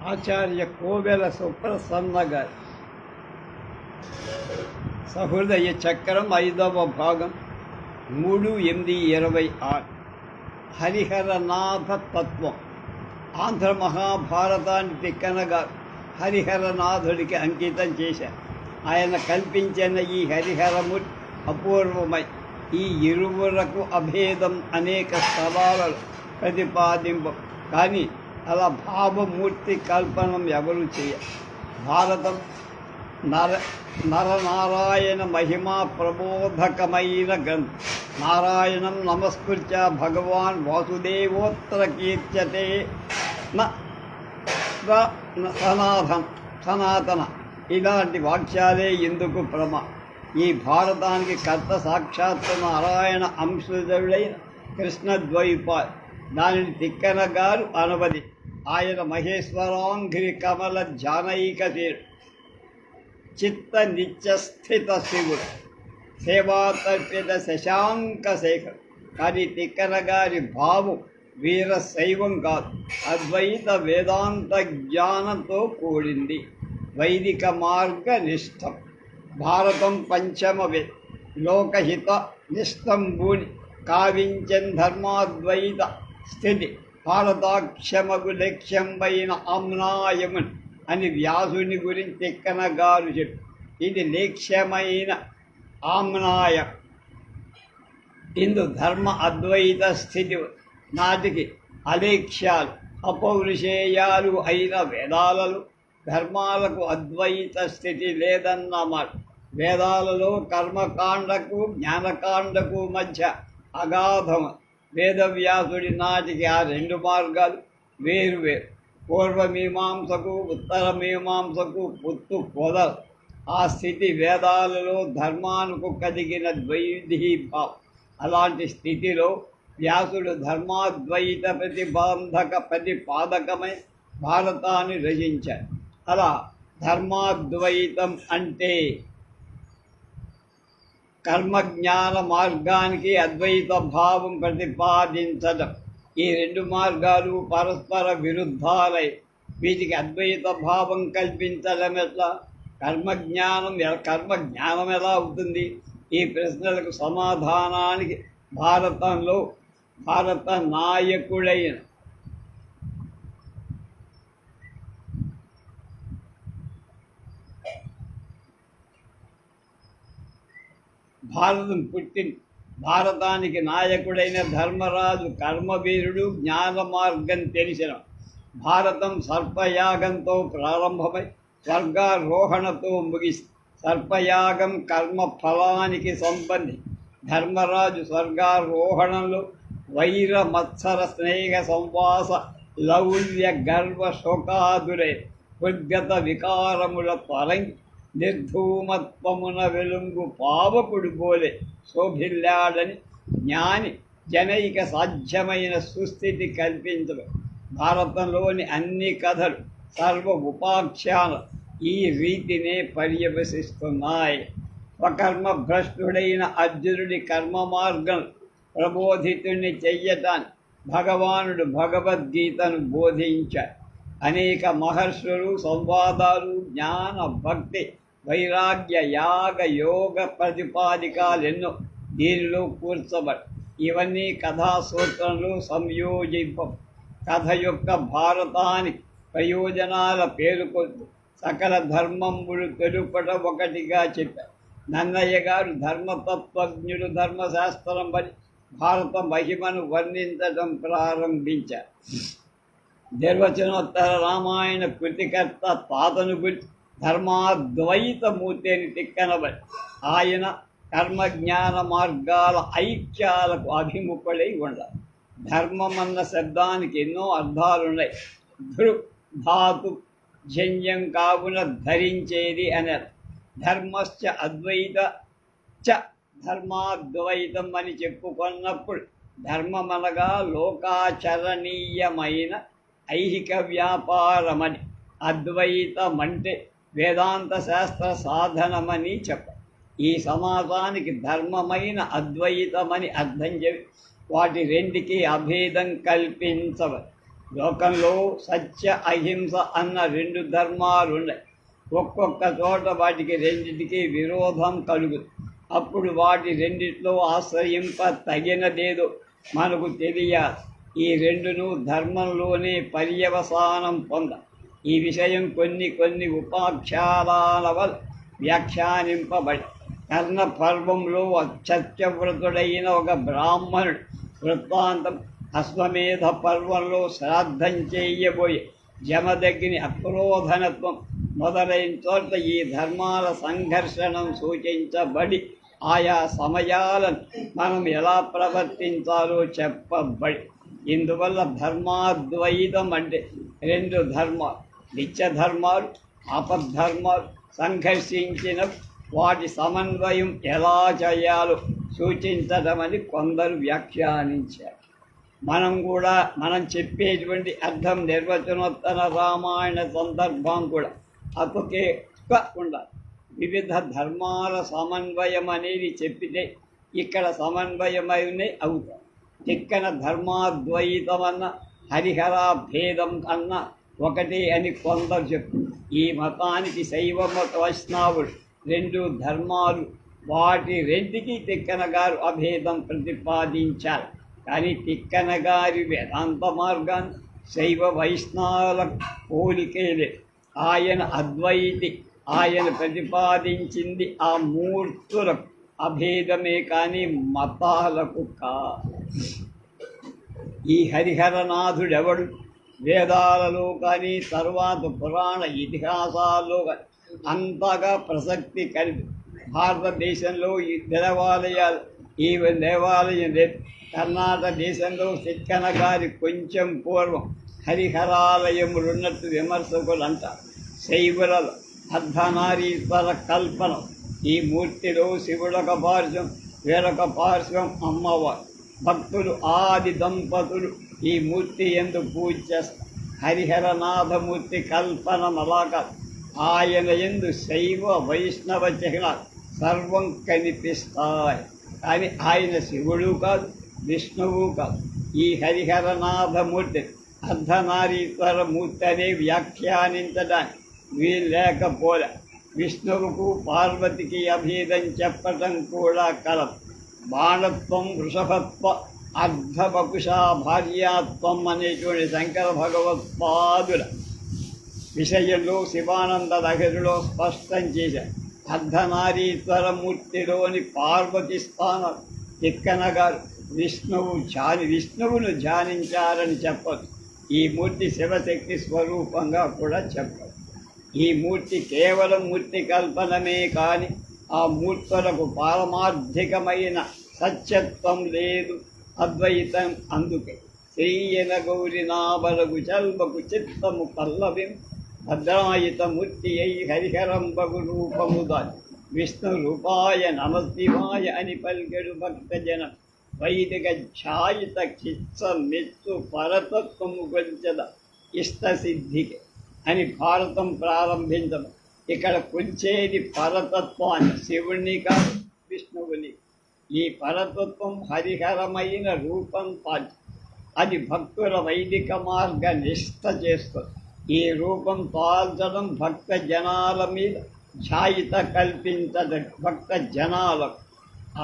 ఆచార్య కోవెల సుప్రసన్న గారి సహృదయ చక్రం 5వ భాగం 3/8/26 హరిహరనాథ తత్వం. ఆంధ్ర మహాభారతాన్ని తిక్కనగా హరిహరనాథుడికి అంకితం చేశారు. ఆయన కల్పించిన ఈ హరిహరమూర్తి అపూర్వమై ఈ ఇరువురకు అభేదం అనేక స్థలాలలో ప్రతిపాదింప. కానీ అలా భావమూర్తి కల్పనం ఎవరు చేయ. భారతం నరనారాయణ మహిమా ప్రబోధకమైన గ్రంథం. నారాయణం నమస్కృత్య భగవాన్ వాసుదేవోత్తర కీర్త్యతే సనాతన. ఇలాంటి వాక్యాలే ఎందుకు ప్రమా. ఈ భారతానికి కర్త సాక్షాత్తు నారాయణ అంశుడైన కృష్ణద్వైపాయ్. దానిని తిక్కన గారు అనవది. ఆయన మహేశ్వరాంఘ్రి కమల జానైకశీరుడు, చిత్త నిత్యస్థిత శివుడు, సేవాతర్పిత శశాంక శేఖర్. కానీ తిక్కన గారి భావం వీర శైవం కాదు, అద్వైత వేదాంత జ్ఞానంతో కూడింది. వైదిక మార్గ నిష్టం. భారతం పంచమవే లోకహిత నిష్టంభూని కావించన్ ధర్మాద్వైత స్థితి భారతాక్షమగు లక్ష్యంపైన ఆమ్నాయమున్ అని వ్యాసుని గురించి తిక్కన గారు చెప్పు. ఇది లక్ష్యమైన ఆమ్నాయం. ఇందు ధర్మ అద్వైత స్థితి నాటికి అలేఖ్యాలు అపౌరుషేయాలు అయిన వేదాలలో ధర్మాలకు అద్వైత స్థితి లేదన్నమాట. వేదాలలో కర్మకాండకు జ్ఞానకాండకు మధ్య అగాధము. వేదవ్యాసుడి నాటికి ఆ రెండు మార్గాలు వేరువేరు. పూర్వమీమాంసకు ఉత్తరమీమాంసకు పుత్తు పొదలు. ఆ స్థితి వేదాలలో ధర్మానికి కలిగిన ద్వైధీభావం. అలాంటి స్థితిలో వ్యాసుడు ధర్మాద్వైత ప్రతిపాదకమై భారతాన్ని రచించాడు. అలా ధర్మాద్వైతం అంటే కర్మజ్ఞాన మార్గానికి అద్వైత భావం ప్రతిపాదించడం. ఈ రెండు మార్గాలు పరస్పర విరుద్ధాలై వీటికి అద్వైత భావం కల్పించడం ఎట్లా? కర్మజ్ఞానం ఎలా అవుతుంది? ఈ ప్రశ్నలకు సమాధానానికి భారత నాయకుడైన భారతానికి నాయకుడైన ధర్మరాజు కర్మవీరుడు, జ్ఞాన మార్గం తెలిసిన. భారతం సర్పయాగంతో ప్రారంభమై స్వర్గారోహణతో ముగిసి సర్పయాగం కర్మ ఫలానికి సంబంధి. ధర్మరాజు స్వర్గారోహణంలో వైర మత్సర స్నేహ సంవాస లౌల్య గర్వ శోకాదులై ఉద్గత వికారముల పరంగి నిర్ధూమత్వమున వెలుంగు పావకుడు బోలే శోభిల్లాడని జ్ఞాని జనైక సాధ్యమైన సుస్థితి కల్పించడం. భారతంలోని అన్ని కథలు సర్వ ఉపాఖ్యానం ఈ రీతినే పర్యవసిస్తున్నాయి. స్వకర్మ భ్రష్టుడైన అర్జునుడి కర్మ మార్గం ప్రబోధితుణ్ణి చెయ్యటాన్ని భగవానుడు భగవద్గీతను బోధించాడు. అనేక మహర్షులు సంవాదాలు, జ్ఞాన భక్తి వైరాగ్య యాగ యోగ ప్రతిపాదికాలెన్నో దీనిలో కూర్చబడి ఇవన్నీ కథాసూత్రంలో సంయోజింపం. కథ యొక్క భారతానికి ప్రయోజనాల పేరుకొద్దు సకల ధర్మములు తెలుపట ఒకటిగా చెప్పారు. నన్నయ్య గారు ధర్మతత్వజ్ఞుడు ధర్మశాస్త్రం పని భారత మహిమను వర్ణించడం ప్రారంభించారు. నిర్వచనోత్తర రామాయణ కృతికర్త తాతను గురించి ధర్మాద్వైతమూర్తి అని తిక్కనబడి ఆయన కర్మజ్ఞాన మార్గాల ఐక్యాలకు అభిముఖుడై ఉండాలి. ధర్మమన్న శబ్దానికి ఎన్నో అర్థాలున్నాయి. ధాతు జన్యం కావున ధరించేది అని. ధర్మశ్చ అద్వైత చ ధర్మాద్వైతం అని చెప్పుకున్నప్పుడు ధర్మమనగా లోకాచరణీయమైన ఐహిక వ్యాపారమని, అద్వైతమంటే వేదాంత శాస్త్ర సాధనమని చెప్ప. ఈ సమాజానికి ధర్మమైన అద్వైతమని అర్థం చెప్పి వాటి రెండికి అభేదం కల్పించవ. లోకంలో సత్య అహింస అన్న రెండు ధర్మాలు ఉన్నాయి. ఒక్కొక్క చోట వాటికి రెండింటికి విరోధం కలుగుతుంది. అప్పుడు వాటి రెండిట్లో ఆశ్రయింప తగినదేదో మనకు తెలియాలి. ఈ రెండును ధర్మంలోనే పర్యవసానం పొంద. ఈ విషయం కొన్ని ఉపాఖ్యానాల వల్ల వ్యాఖ్యానింపబడి కర్ణ పర్వంలో అత్యవ్రతుడైన ఒక బ్రాహ్మణుడు వృత్తాంతం, అశ్వమేధ పర్వంలో శ్రాద్ధం చేయబోయే జమదగ్ని అక్రోధనత్వం మొదలైన చోట్ల ఈ ధర్మాల సంఘర్షణం సూచించబడి ఆయా సమయాలను మనం ఎలా ప్రవర్తించాలో చెప్పబడి, ఇందువల్ల ధర్మాద్వైతం అంటే రెండు ధర్మాలు, నిత్య ధర్మాలు, ఆపద్ధర్మాలు సంఘర్షించిన వాటి సమన్వయం ఎలా చేయాలో సూచించడమని కొందరు వ్యాఖ్యానించారు. మనం చెప్పేటువంటి అర్థం నిర్వచనోత్తర రామాయణ సందర్భం కూడా అతుకేగా ఉండాలి. వివిధ ధర్మాల సమన్వయం అనేది చెప్పితే ఇక్కడ సమన్వయమైనే అవుతాయి. తిక్కన ధర్మాద్వైతమన్న హరిహర భేదం అన్న ఒకటే అని కొందరు చెప్పు. ఈ మతానికి శైవ మత వైష్ణవుడు రెండు ధర్మాలు, వాటి రెండుకి తిక్కన గారు అభేదం ప్రతిపాదించారు. కానీ తిక్కన గారి వేదాంత మార్గాన్ని శైవ వైష్ణవుల పోలికే లేదు. ఆయన అద్వైతి. ఆయన ప్రతిపాదించింది ఆ మూర్తులకు అభేదమే కానీ మతాలకు కాదు. ఈ హరిహరనాథుడెవడు? వేదాలలో కానీ తర్వాత పురాణ ఇతిహాసాల్లో కానీ అంతగా ప్రసక్తి కలిగి భారతదేశంలో ఈ దేవాలయాలు ఈ దేవాలయం లేదు. కర్ణాటక దేశంలో తిక్కన గారి కొంచెం పూర్వం హరిహరాలయములున్నట్టు విమర్శకులు అంటారు. శైవులలో అర్ధనారీశ్వర కల్పన. ఈ మూర్తిలో శివుడొక పార్శ్వం, వేరొక పార్శ్వం అమ్మవారు. భక్తులు ఆది దంపతులు ఈ మూర్తి యందు పూజ చేస్తారు. హరిహరనాథమూర్తి కల్పన మలాక. ఆయన యందు శైవ వైష్ణవ చిహ్నాలు సర్వం కనిపిస్తాయి. కానీ ఆయన శివుడు కాదు, విష్ణువు కాదు. ఈ హరిహరనాథమూర్తి అర్ధనారీశ్వర మూర్తి అనే వ్యాఖ్యానించడానికి వీల్లేకపోలే. విష్ణువుకు పార్వతికి అభేదం చెప్పటం కూడా కలదు. బాణత్వం, వృషభత్వ, అర్ధవకుశ భార్యాత్వం అనేటువంటి శంకర భగవత్పాదుల విషయంలో శివానంద లహరిలో స్పష్టం చేశారు. అర్ధనారీశ్వర మూర్తిలోని పార్వతి స్థానం తిక్కన గారు విష్ణువును ధ్యానించారని చెప్పదు. ఈ మూర్తి శివశక్తి స్వరూపంగా కూడా చెప్పదు. ఈ మూర్తి కేవలం మూర్తి కల్పనమే కానీ ఆ మూర్తులకు పారమార్థికమైన సత్యత్వం లేదు, అద్వైతం. అందుకే శ్రీయన గౌరి నాబలగు చల్వకు చిత్తము పల్లవిం భద్రాయుత మూర్తి అయి హరిహరంబగు రూపముదాని విష్ణు రూపాయ నమశివాయ అని పలికెడు భక్తజనం. వైదిక ఛాయిత చిత్స మెచ్చు పరతత్వము కొంచెద ఇష్టసిద్ధికి అని భారతం ప్రారంభించడం. ఇక్కడ కొంచేది పరతత్వాన్ని, శివుణ్ణి కాదు, విష్ణువుని. ఈ పరతత్వం హరిహరమైన రూపం తాజు. అది భక్తుల వైదిక మార్గ నిష్ఠ చేస్తుంది. ఈ రూపం తాల్చడం భక్త జనాల మీద ఛాయిత కల్పించడం. భక్త జనాలకు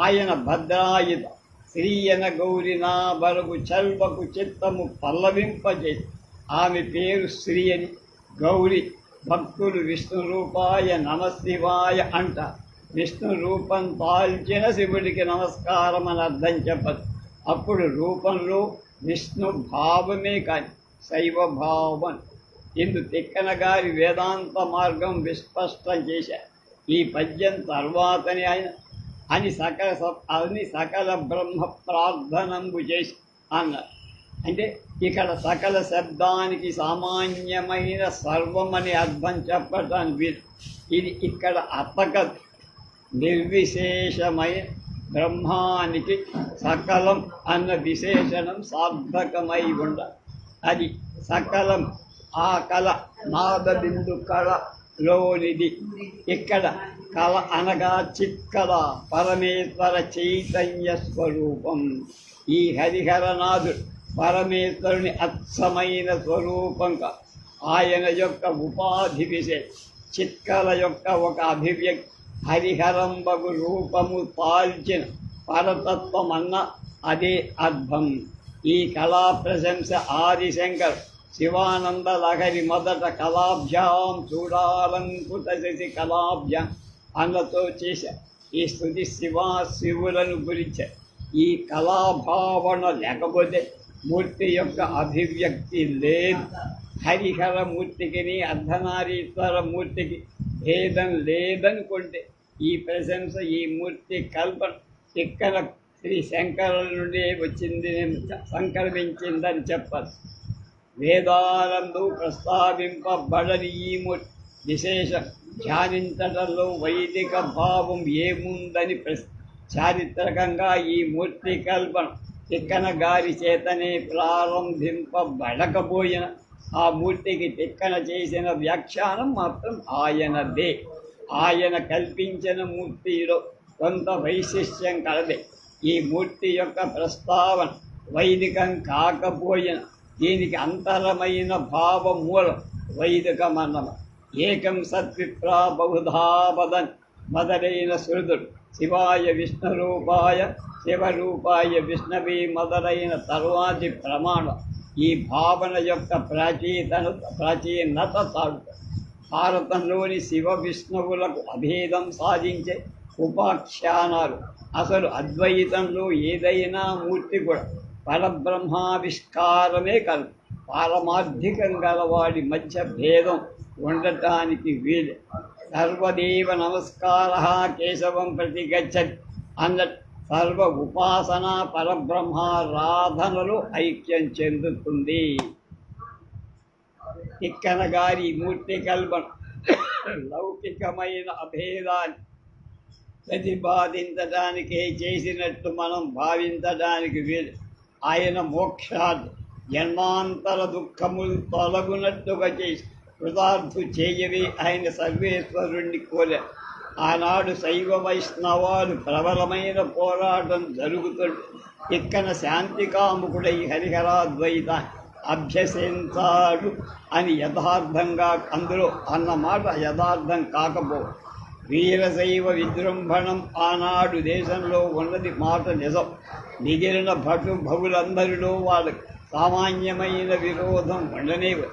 ఆయన భద్రాయుధ శ్రీయన గౌరినా బరుగు చల్వకు చిత్తము పల్లవింపజేసి ఆమె పేరు శ్రీ అని, గౌరి. భక్తులు విష్ణు రూపాయ నమశివాయ అంట. విష్ణు రూపం తాల్చిన శివుడికి నమస్కారం అని అర్థం చెప్పదు. అప్పుడు రూపంలో విష్ణు భావమే కానీ శైవ భావం. ఇందు తిక్కన గారి వేదాంత మార్గం విస్పష్టం చేశారు. ఈ పద్యం తర్వాతని ఆయన అని సకల బ్రహ్మ ప్రార్థనంబు చేసి అన్నారు. అంటే ఇక్కడ సకల శబ్దానికి సామాన్యమైన సర్వం అని అర్థం చెప్పటానికి వీలు. ఇది ఇక్కడ అతక నిర్విశేషమైన బ్రహ్మానికి సకలం అన్న విశేషణం సార్థకమై ఉండాలి. అది సకలం ఆ కళ నాద బిందు కళలోనిది. ఇక్కడ కళ అనగా చిత్కళ, పరమేశ్వర చైతన్య స్వరూపం. ఈ హరిహరనాథుడు పరమేశ్వరుని అచ్చమైన స్వరూపంగా ఆయన యొక్క ఉపాధి విశేష చిత్కల యొక్క ఒక అభివ్యక్తి హరిహరంబగు రూపము తాల్చిన పరతత్వమన్న అదే అర్థం. ఈ కళా ప్రశంస ఆదిశంకర్ శివానంద లహరి మొదట కళాభ్యాం చూడాలంకుత శశి కళాభ్యాం అన్నతో చేశారు. ఈ స్థుతి శివులను గురించారు. ఈ కళాభావన లేకపోతే మూర్తి యొక్క అభివ్యక్తి లేదు. హరిహర మూర్తికి అర్ధనారీశ్వర మూర్తికి భేదం లేదనుకుంటే ఈ ప్రశంస ఈ మూర్తి కల్పన ఇక్కడ శ్రీ శంకరుల నుండి వచ్చింది సంక్రమించిందని చెప్పారు. వేదాలందు ప్రస్తావింపబడని ఈ మూర్తి విశేషం ధ్యానించడంలో వైదిక భావం ఏముందని చారిత్రకంగా ఈ మూర్తి కల్పన తిక్కన గారి చేతనే ప్రారంభింపబడకపోయిన ఆ మూర్తికి తిక్కన చేసిన వ్యాఖ్యానం మాత్రం ఆయనదే. ఆయన కల్పించిన మూర్తిలో కొంత వైశిష్ట్యం కలదే. ఈ మూర్తి యొక్క ప్రస్తావన వైదికం కాకపోయిన దీనికి అంతరమైన భావమూలం వైదికమన్నమ. ఏకం సద్విప్రా బహుధా వదన్ మొదలైన శృతులు శివాయ విష్ణురూపాయ శివరూపాయ విష్ణవే మొదలైన తరువాతి ప్రమాణం ఈ భావన యొక్క ప్రాచీనత సాగుతుంది. భారతంలోని శివ విష్ణువులకు అభేదం సాధించే ఉపాఖ్యానాలు అసలు అద్వైతంలో ఏదైనా మూర్తి కూడా పరబ్రహ్మావిష్కారమే కలదు. పారమార్థికం గలవాడి మధ్య భేదం ఉండటానికి వీలు. సర్వదేవ నమస్కార కేశవం ప్రతి గచ్చతి అన్నట్టు సర్వ ఉపాసన పరబ్రహ్మారాధనలో ఐక్యం చెందుతుంది. తిక్కన గారి మూర్తి కల్పన లౌకికమైన అభేదాన్ని ప్రతిపాదించడానికే చేసినట్టు మనం భావించడానికి వీలు. ఆయన మోక్షాన్ని జన్మాంతర దుఃఖములు తొలగునట్టుగా చేసి కృతార్థు చేయవి ఆయన సర్వేశ్వరుణ్ణి కోరారు. ఆనాడు శైవ వైష్ణవాలు ప్రబలమైన పోరాటం జరుగుతుంది. ఇక్కడ శాంతికాముకుడై హరిహరాద్వైతాన్ని అభ్యసించాడు అని యథార్థంగా అందులో అన్నమాట యథార్థం కాకపో. వీరశైవ విజృంభణం ఆనాడు దేశంలో ఉన్నది మాట నిజం. మిగిలిన భటులందరిలో వాళ్ళకి సామాన్యమైన విరోధం ఉండనేవి.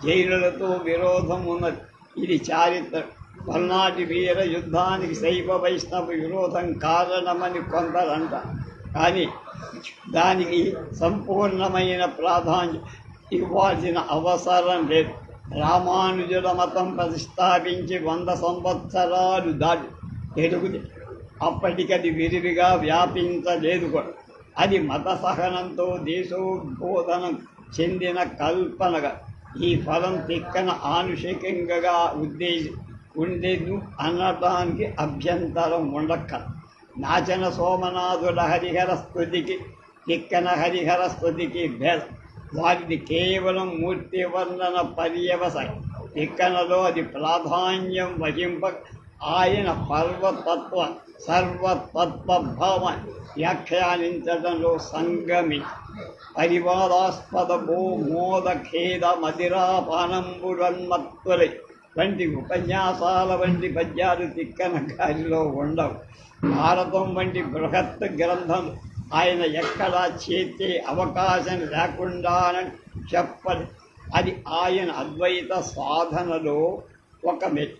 జైనులతో విరోధం ఉన్నది. ఇది చారిత్ర. పల్నాటి వీర యుద్ధానికి శైవ వైష్ణవ విరోధం కారణమని కొందరంట. కానీ దానికి సంపూర్ణమైన ప్రాధాన్యం ఇవ్వాల్సిన అవసరం లేదు. రామానుజుల మతం ప్రతిష్టాపించి 100 సంవత్సరాలు దాటి తెలుగుది. అప్పటికది విరివిగా వ్యాపించలేదు కూడా. అది మత సహనంతో దేశోద్బోధనం చెందిన కల్పనగా ఈ ఫలం తిక్కన ఆనుషికంగా ఉండేది అనటానికి అభ్యంతరం ఉండక్క. నాచన సోమనాథుల హరిహర స్తుతికి తిక్కన హరిహర స్తుతికి భేదం. వారిది కేవలం మూర్తి వర్ణన పర్యవసాయం. తిక్కనలో అది ప్రాధాన్యం వహింప ఆయన సర్వతత్వభావాన్ని వ్యాఖ్యానించడంలో సంగమి పరివాదాస్పద మోదఖేద మదిరాపానంబురన్మత్తులై వంటి ఉపన్యాసాల వంటి పద్యాలు తిక్కన గారిలో ఉండవు. భారతం వంటి బృహత్ గ్రంథం ఆయన ఎక్కడా చేసే అవకాశం లేకుండానని చెప్పదు. అది ఆయన అద్వైత సాధనలో ఒక మెట్టు.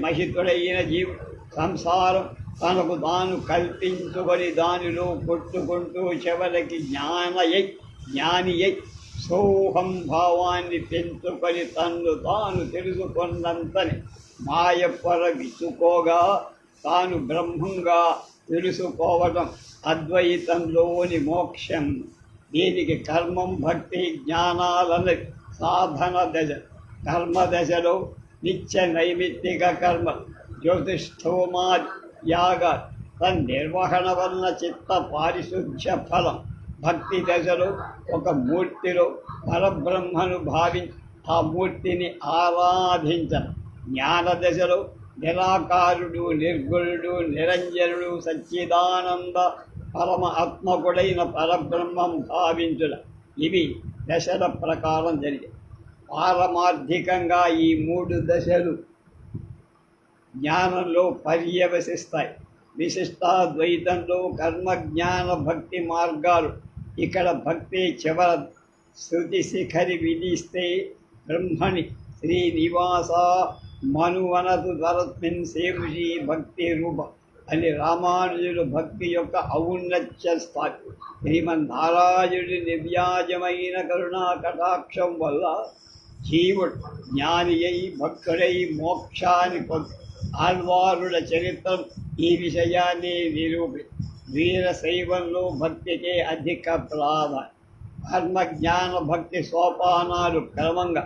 మహితుడైన జీవుడు సంసారం తనకు తాను కల్పించుకొని దానిలో కొట్టుకుంటూ చివరికి జ్ఞానియై సోహం భావాన్ని పెంచుకొని తన్ను తాను తెలుసుకున్నంతని మాయపర విచ్చుకోగా తాను బ్రహ్మంగా తెలుసుకోవడం అద్వైతంలోని మోక్షం. దీనికి కర్మం భక్తి జ్ఞానాలన్నది సాధన దశ. కర్మదశలో నిత్య నైమిత్తిక కర్మ జ్యోతిష్ఠోమా యాగ తన్నిర్వహణ వలన చిత్త పారిశుధ్య ఫలం. భక్తి దశలో ఒక మూర్తిలో పరబ్రహ్మను భావించి ఆ మూర్తిని ఆరాధించడం. జ్ఞాన దశలో నిరాకారుడు నిర్గుణుడు నిరంజనుడు సచ్చిదానంద పరమ ఆత్మకుడైన పరబ్రహ్మం భావించుట. ఇవి దశల ప్రకారం జరిగాయి. పారమార్థికంగా ఈ 3 దశలు జ్ఞానంలో పర్యవసిస్తాయి. విశిష్టాద్వైతంలో కర్మ జ్ఞాన భక్తి మార్గాలు. ఇక్కడ భక్తి చివర శృతి శిఖరి విధిస్తే బ్రహ్మణి శ్రీనివాస మనువనతు ధరత్మిన్ సేవుషి భక్తి రూప అని రామానుజుడు భక్తి యొక్క ఔన్నత్య స్థాయి. శ్రీమన్నారాయణుడి నివ్యాజమైన కరుణా కటాక్షం వల్ల జీవుడు జ్ఞాని అయి భక్తుడై మోక్షాన్ని పొంది. ఆళ్వారుల చరిత్రం ఈ విషయాన్ని నిరూపి. వీరశైవంలో భక్తికే అధిక ప్రాధాన్యం. కర్మ జ్ఞాన భక్తి సోపానాలు క్రమంగా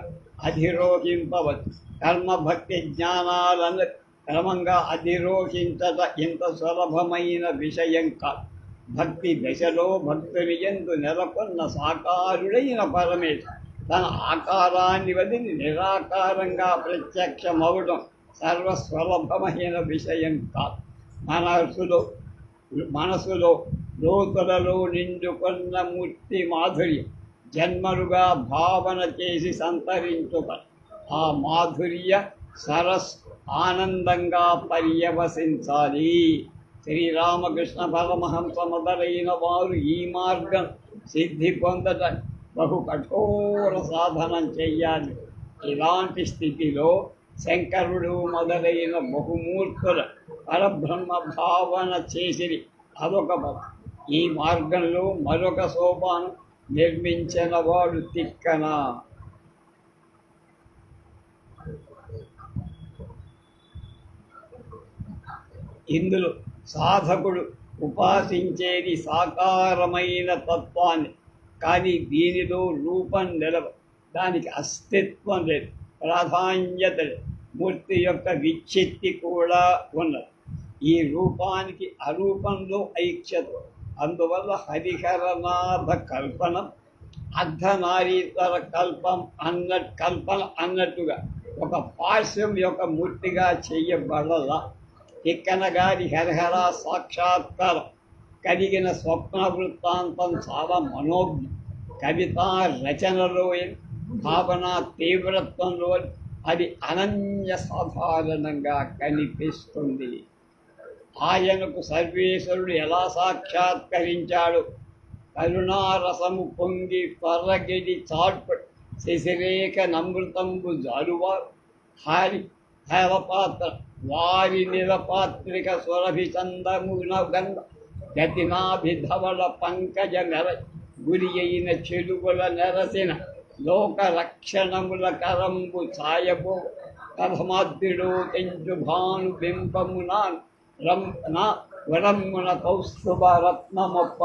అధిరోహింపవచ్చు. కర్మ భక్తి జ్ఞానాలను క్రమంగా అధిరోహించట ఇంత సులభమైన విషయం కాదు. భక్తి దశలో భక్తుని యందు నెలకొన్న సాకారుడైన పరమేశ్వరుడు తన ఆకారాన్ని వదిలి నిరాకారంగా ప్రత్యక్షమవడం సర్వస్వలభమైన విషయం కాదు. మనసులో లోతులలో నిండుకొన్న మూర్తి మాధుర్యం జన్మలుగా భావన చేసి సంతరించుక ఆ మాధుర్య సరస్ ఆనందంగా పర్యవసించాలి. శ్రీరామకృష్ణ పరమహంస మొదలైన వారు ఈ మార్గం సిద్ధి పొందట బహు కఠోర సాధనం చెయ్యాలి. ఇలాంటి స్థితిలో శంకరుడు మొదలైన బహుమూర్తుల పరబ్రహ్మ భావన చేసిరి. అదొక పదం. ఈ మార్గంలో మరొక సోపానం నిర్మించిన వాడు తిక్కన. ఇందులో సాధకుడు ఉపాసించేది సాకారమైన తత్వాన్ని, కానీ దీనిలో రూపం నిలవ, దానికి అస్తిత్వం లేదు, ప్రాధాన్యత లేదు, మూర్తి యొక్క విచ్ఛిత్తి కూడా ఉన్నది. ఈ రూపానికి అరూపంలో ఐక్యత. అందువల్ల హరిహరనాథ కల్పనం అర్ధనారీతర కల్పన అన్నట్టుగా ఒక పార్శ్వం యొక్క మూర్తిగా చేయబడల. తిక్కన గారి హరిహర సాక్షాత్కారం కలిగిన స్వప్న వృత్తాంతం చాలా మనోజ్ఞ. కవితా రచనలో భావన తీవ్రత్వంలో అది అనన్య సాధారణంగా కనిపిస్తుంది. ఆయనకు సర్వేశ్వరుడు ఎలా సాక్షాత్కరించాడు? కరుణారసము పొంగి త్వరగిడి చాట్పడు శశిరేఖ నమృతంబు జారువారు హారి హరపాత్ర వారి నిరపాత్రిక సురభి చందమున గంధ గతినాభిధవల పంకజ నెర గురి అయిన చెలుగుల నెరసిన లోక రక్షణముల కరంబు ఛాయబో కథమాద్రిడో తెంచు భాను బింబమునాన్ వరమ్మున కౌస్తుభ రత్నమొప్ప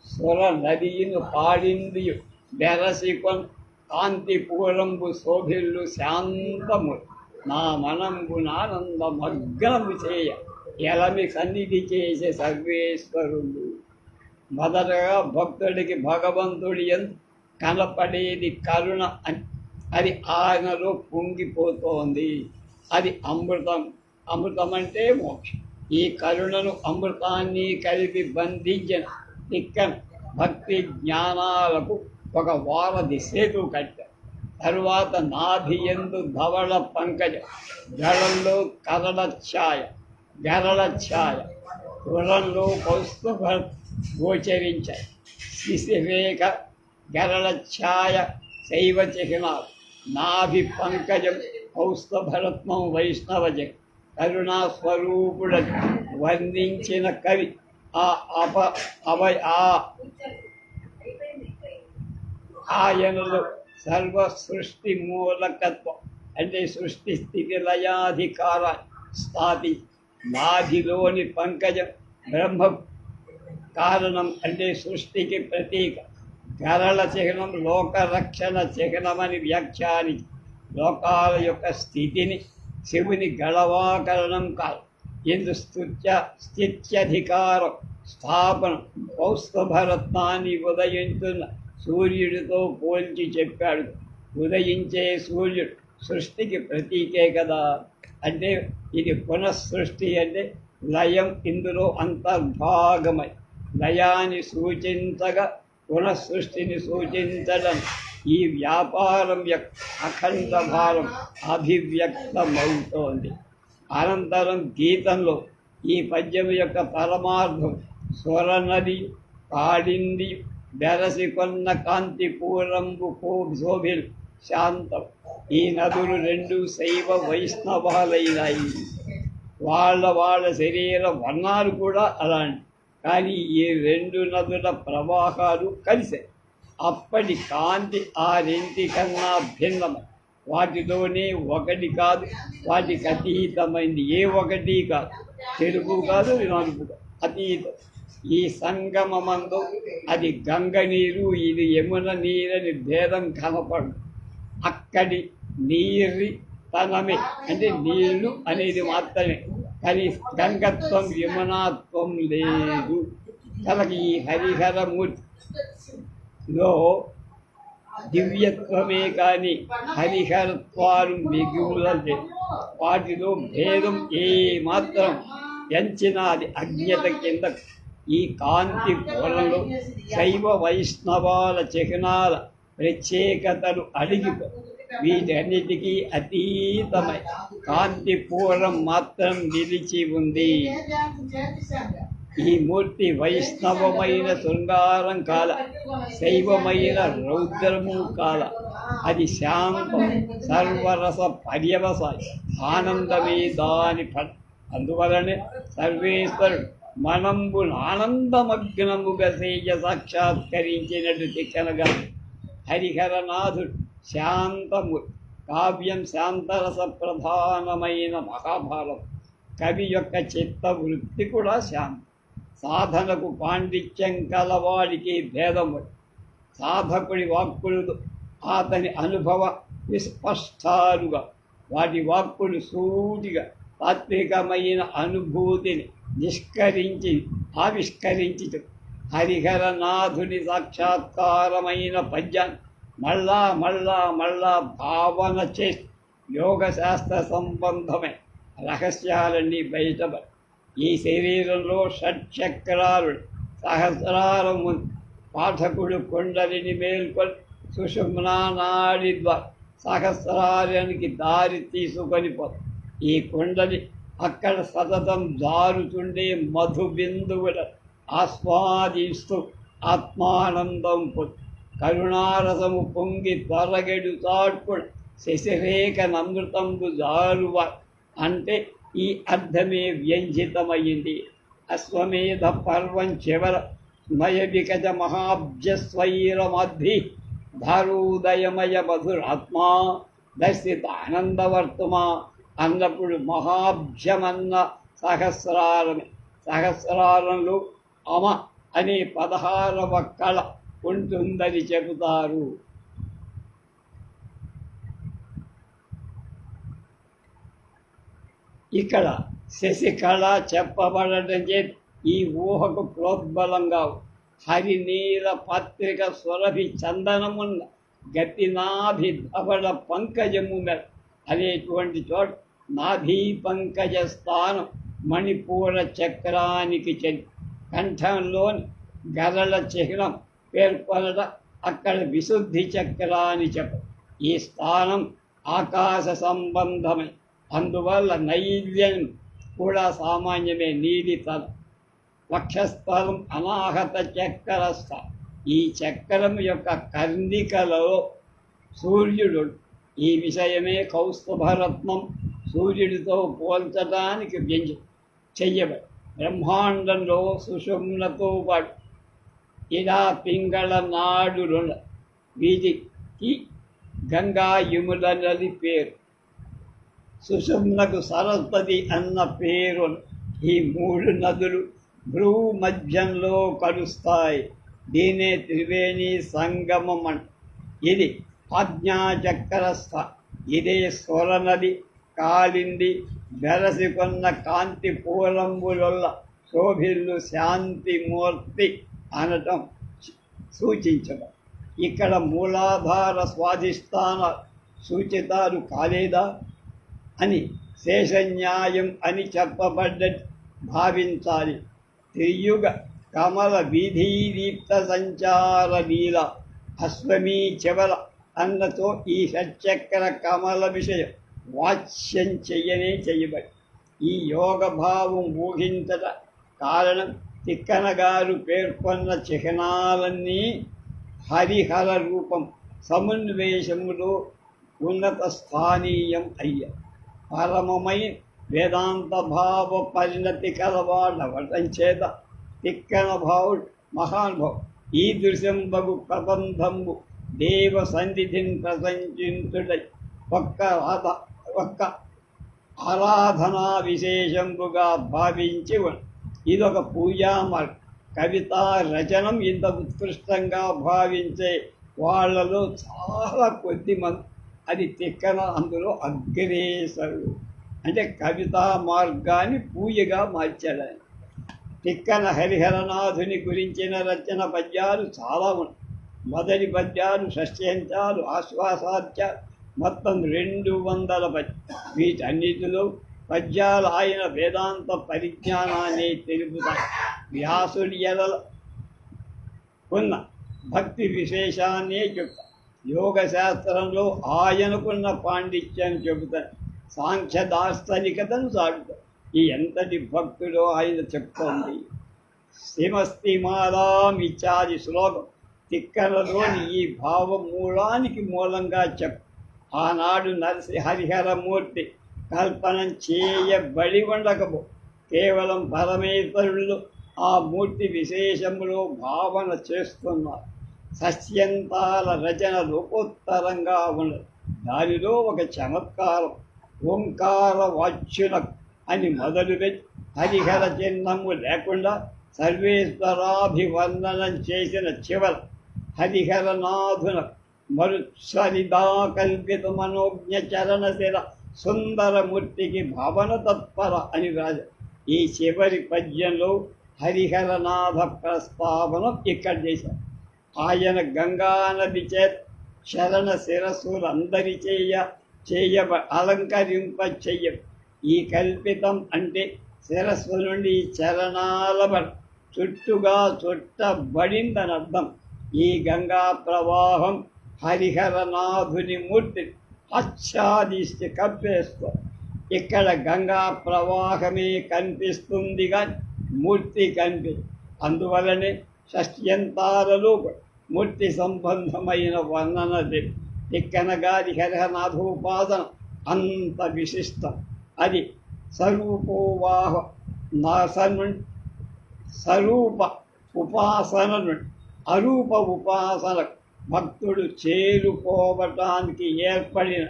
స్వర నదియును పాడిందియు బెరసికొన్ కాంతి పూరంబు శోభిల్లు శాంతము నా మనంబు నానంద మగ్నము చేయ ఎలమి సన్నిధి చేసే సర్వేశ్వరుడు. మొదటగా భక్తుడికి భగవంతుడి ఎందు కనపడేది కరుణ అని. అది ఆయనలో పొంగిపోతోంది. అది అమృతం. అమృతం అంటే మోక్షం. ఈ కరుణను అమృతాన్ని కలిపి బంధించిన తిక్కన భక్తి జ్ఞానాలకు ఒక వారధి సేతు కట్టారు. తరువాత నాభియందు ధవళ పంకజ గళంలో కరళ ఛాయ గరళ ఛాయ గురంలో కౌస్తుభ గోచరించాయి. శిశిరేఖ గరళ ఛాయ శైవ చిహ్నాలు నాభి పంకజం కౌస్తుభరత్నం వైష్ణవజ కరుణా స్వరూపుడని వర్ణించిన కవి ఆయనలో సర్వ సృష్టి మూలకత్వం అంటే సృష్టి స్థితి లయాధికారాన్ని స్థాపి నాభిలోని పంకజం బ్రహ్మ కారణం అంటే సృష్టికి ప్రతీక. గరళ చిహ్నం లోకరక్షణ చిహ్నమని వ్యాఖ్యాని లోకాల యొక్క స్థితిని శివుని గళవాకరణం కాదు. ఇందు స్థిత్యధికారం స్థాపనం కౌస్తుభరత్నాన్ని ఉదయించున్న సూర్యుడితో పోల్చి చెప్పాడు. ఉదయించే సూర్యుడు సృష్టికి ప్రతీకే కదా. అంటే ఇది పునఃసృష్టి అంటే లయం ఇందులో అంతర్భాగమై లయాన్ని సూచించగా పునఃసృష్టిని సూచించడం ఈ వ్యాపారం యొక్క అఖండ భావం అభివ్యక్తమవుతోంది. అనంతరం గీతంలో ఈ పద్యం యొక్క పరమార్థం స్వరనది కాడింది బెరసి కొన్న కాంతిపూరంబు శోభిల్ శాంతం. ఈ నదులు రెండు శైవ వైష్ణవాలైనాయి. వాళ్ళ శరీర వర్ణాలు కూడా అలాంటి. కానీ ఈ రెండు నదుల ప్రవాహాలు కలిసాయి. అప్పటి కాంతి ఆ రెంటికన్నా భిన్నమై వాటిలోనే ఒకటి కాదు, వాటికి అతీతమైంది. ఏ ఒకటి కాదు, తెలుగు కాదు, నలుపు కాదు, అతీతం. ఈ సంగమమందు అది గంగ నీరు, ఇది యమున నీరని భేదం కనపడు. అక్కడి నీరి తనమే, అంటే నీళ్లు అనేది మాత్రమే, కానీ గంగత్వం యమునాత్వం లేదు. కనుక ఈ హరిహరమూర్తిలో దివ్యత్వమే కానీ హరిహరత్వాలు మిగులలే. వాటిలో భేదం ఏమాత్రం ఎంచినా అది అజ్ఞత కింద. ఈ కాంతి పొరలో శైవ వైష్ణవాల చిహ్నాల ప్రత్యేకతలు అడిగిపో. వీటన్నిటికీ అతీతమై కాంతి పూరం మాత్రం నిలిచి ఉంది. ఈ మూర్తి వైష్ణవమైన శృంగారం కాల, శైవమైన రౌద్రము కాల. అది శాంతం, సర్వరస పర్యవసాయి, ఆనందమే దాని ఫలం. అందువలనే సర్వేశ్వరుడు మనంబును ఆనందమగ్నముగా సేయ సాక్షాత్కరించినట్టు చిక్కనగా హరిహరనాథుడు శాంతము. కావ్యం శాంతరస ప్రధానమైన మహాభారతం. కవి యొక్క చిత్తవృత్తి కూడా శాంతం. సాధనకు పాండిత్యం కలవాడికి భేదము. సాధకుడి వాక్కులు అతని అనుభవ విస్పష్టాలుగా, వాటి వాక్కులు సూటిగా తాత్వికమైన అనుభూతిని ఆవిష్కరించి హరిహరనాథుని సాక్షాత్కారమైన పద్యాన్ని మళ్ళా మళ్ళా మళ్ళా భావన చేసి యోగశాస్త్ర సంబంధమే రహస్యాలన్నీ బయటపడి ఈ శరీరంలో షట్చక్రాలు సహస్రారం ఉంది. పాఠకుడు కొండలిని మేల్కొని సుషుమ్నా నాడి ద్వారా సహస్రారానికి దారి తీసుకొని పోతాం. ఈ కొండలి అక్కడ సతతం జారుతుండే మధు బిందువుల ఆస్వాదిస్తూ ఆత్మానందం పొంది కరుణారసము పొంగి త్వరగెడు చాటుకుడు శశిరేఖ నమృతంబు జారువ అంటే ఈ అర్థమే వ్యంజితమైంది. అశ్వమేధ పర్వం చివర స్మయ వికజ మహాబ్జస్వైరమధ్వి ధారోదయమయ మధురాత్మా దర్శిత ఆనందవర్తుమా అన్నప్పుడు మహాబ్జమన్న సహస్రారమే. సహస్రారంలో అమ అనే 16వ కళ ఉంటుందని చెబుతారు. ఇక్కడ శశికళ చెప్పబడటం చేతి ఈ ఊహకు ప్రోద్బలంగా హరినీల పత్రిక స్వరభి చందనమున్న గతినాభి ధవళ పంకజము మెర అనేటువంటి చోట నాభి పంకజ స్థానం మణిపూర చక్రానికి చెంది కంఠంలోని గరళ చిహ్నం పేర్కొనట అక్కడ విశుద్ధి చక్రాన్ని చెప్ప. ఈ స్థానం ఆకాశ సంబంధమే. అందువల్ల నైల్యం కూడా సామాన్యమే. నీలితలం వక్షస్థలం అనాహత చక్రస్థ. ఈ చక్రం యొక్క కర్ణికలలో సూర్యుడు. ఈ విషయమే కౌస్తుభరత్నం సూర్యుడితో పోల్చడానికి చెయ్యబడి బ్రహ్మాండంలో సుషుమ్నతో పాటు ఇలా పింగళ నాడులున్న వీటికి గంగా యమున నది పేరు. సుషుమ్నకు సరస్వతి అన్న పేరు. ఈ 3 నదులు భ్రూ మధ్యంలో కలుస్తాయి. దీనే త్రివేణి సంగమం అంట. ఇది ఆజ్ఞాచక్రస్థ. ఇదే స్వరనది కాలింది బెరసికొన్న కాంతి పూలంబులొల్ల శోభిల్లు శాంతిమూర్తి అనటం సూచించడం. ఇక్కడ మూలాధార స్వాధిష్టాన సూచితాలు కాలేదా అని శేషన్యాయం అని చెప్పబడ్డ భావించాలి. త్రియుగ కమల వీధీదీప్త సంచార లీల అశ్వమీ చెవల అన్నతో ఈ షట్చక్ర కమల విషయం వాచ్యం చెయ్యనే చెయ్యబడి ఈ యోగ భావం ఊహించట కారణం తిక్కన గారు పేర్కొన్న చిహ్నాలన్నీ హరిహర రూపం సమన్వేషములో ఉన్నత స్థానీయం అయ్య పరమమై వేదాంత భావ పరిణతి కలవాడవటం చేత తిక్కన భావుడు మహానుభావు ఈ దృశ్యంబగు ప్రబంధంబు దేవ సన్నిధిని ప్రశంసించుడై ఒక్క ఆరాధనా విశేషంబుగా భావించి ఇదొక పూజామార్గం కవితా రచనం ఇంత ఉత్కృష్టంగా భావించే వాళ్ళలో చాలా కొద్ది మంది అది తిక్కన అందులో అగ్రేసరుడు అంటే కవితా మార్గాన్ని పూజగా మార్చాడు ఆయన. తిక్కన హరిహరనాథుని గురించిన రచన పద్యాలు చాలా ఉన్నాయి. మొదటి పద్యాలు షష్ట్యంత్యాలు ఆశ్వాసాధ్యాలు మొత్తం 200 పద్యాలు. వీటన్నిటిలో పద్యాలు ఆయన వేదాంత పరిజ్ఞానాన్ని తెలుపుతాయి. వ్యాసుడి ఎడల ఉన్న భక్తి విశేషాన్నే చెప్తారు. యోగ శాస్త్రంలో ఆయనకున్న పాండిత్యం చెబుతారు. సాంఖ్య దార్శనికతను సాగుతారు. ఈ ఎంతటి భక్తుడో ఆయన చెప్తోంది. శ్రీమస్తిమాలాం ఇత్యాది శ్లోకం తిక్కనలోని ఈ భావమూలానికి మూలంగా చెప్పు. ఆనాడు హరిహరమూర్తి కల్పనం చేయబడి ఉండకపో కేవలం పరమేశ్వరుడు ఆ మూర్తి విశేషములో భావన చేస్తున్నారు. సస్యంతాల రచన రూపోత్తరంగా ఉన్నది. దానిలో ఒక చమత్కారం ఓంకార వాచ్యులకు అని మొదలుపెట్టి హరిహర చిహ్నము లేకుండా సర్వేశ్వరాభివర్ణనం చేసిన చివర హరిహరనాథున మరుత్సరిదా కల్పిత మనోజ్ఞ చరణశిర సుందరమూర్తికి భావన తత్పర అని రాజ. ఈ చివరి పద్యంలో హరిహరనాథ ప్రస్తావన ఇక్కడ చేశారు. ఆయన గంగానది చేత శరణ శిరస్సులందరి అలంకరింప చెయ్య. ఈ కల్పితం అంటే శిరస్సు నుండి చరణాల చుట్టుగా చుట్టబడిందని అర్థం. ఈ గంగా ప్రవాహం హరిహరనాథుని మూర్తి ఆచ్ఛాదిస్తే కప్పేస్తూ ఇక్కడ గంగా ప్రవాహమే కనిపిస్తుంది కానీ మూర్తి అందువలనే షష్ట్యంతాలలో మూర్తి సంబంధమైన వర్ణనది. తిక్కన గారి హరిహరనాథోపాసన అంత విశిష్టం. అది స్వరూప ఉపాసన నుండి అరూప ఉపాసన భక్తుడు చేరుకోవటానికి ఏర్పడిన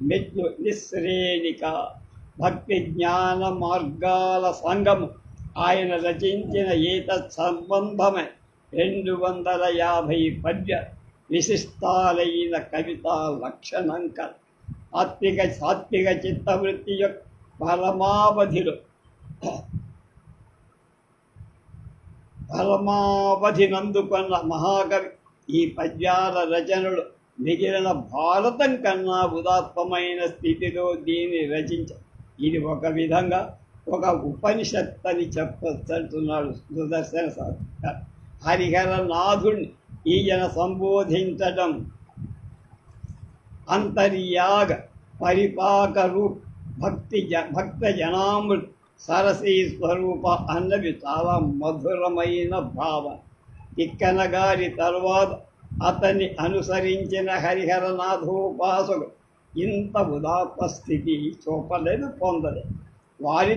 మెట్లు నిశ్రేణిక భక్తి జ్ఞాన మార్గాల సంగము. ఆయన రచించిన ఏతత్ సంబంధమే 250 పద్య విశిష్టాలైన కవితా లక్షణంక సాత్విక చిత్తవృత్తి యొక్క పరమావధినందుకున్న మహాకవి ఈ పద్యాల రచనలు మిగిలిన భారతం కన్నా ఉదాత్తమైన స్థితిలో దీన్ని రచించారు. ఇది ఒక విధంగా ఒక ఉపనిషత్ అని చెప్పంటున్నాడు సుదర్శన శాస్త్రి. హరిహరనాథుణ్ణి ఈయన సంబోధించటం అంతర్యాగ పరిపాక రూప్ భక్త జనామృత్ సరసీ స్వరూప అన్నవి చాలా మధురమైన భావం. తిక్కన గారి తరువాత అతన్ని అనుసరించిన హరిహరనాథోపాసకుడు ఇంత ఉదాత్త స్థితి చూపలేదు, పొందలేదు. వారి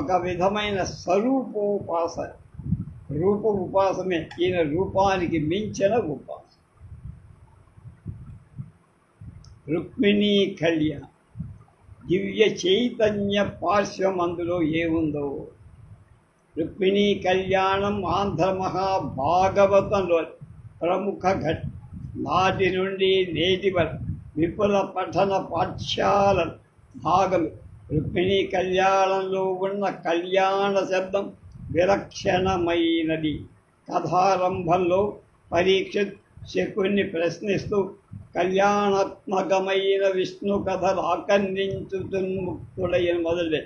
ఒక విధమైన స్వరూపోపాసన, రూప ఉపాసమే. ఈయన రూపానికి మించిన ఉపాసన. రుక్మిణీ కళ్యాణం దివ్య చైతన్య పార్శ్వం అందులో ఏముందో. రుక్మిణీ కళ్యాణం ఆంధ్ర మహాభాగవతంలో ప్రముఖ ఘట్. నాటి నుండి నేటి వరకు విపుల పఠన పాఠశాల భాగము. రుక్మిణీ కళ్యాణంలో ఉన్న కళ్యాణ శబ్దం విలక్షణమైనది. కథారంభంలో పరీక్షిత్ శకుని ప్రశ్నిస్తూ కళ్యాణాత్మకమైన విష్ణు కథలు ఆకర్ణించుతున్ముక్తుడైన మొదలే.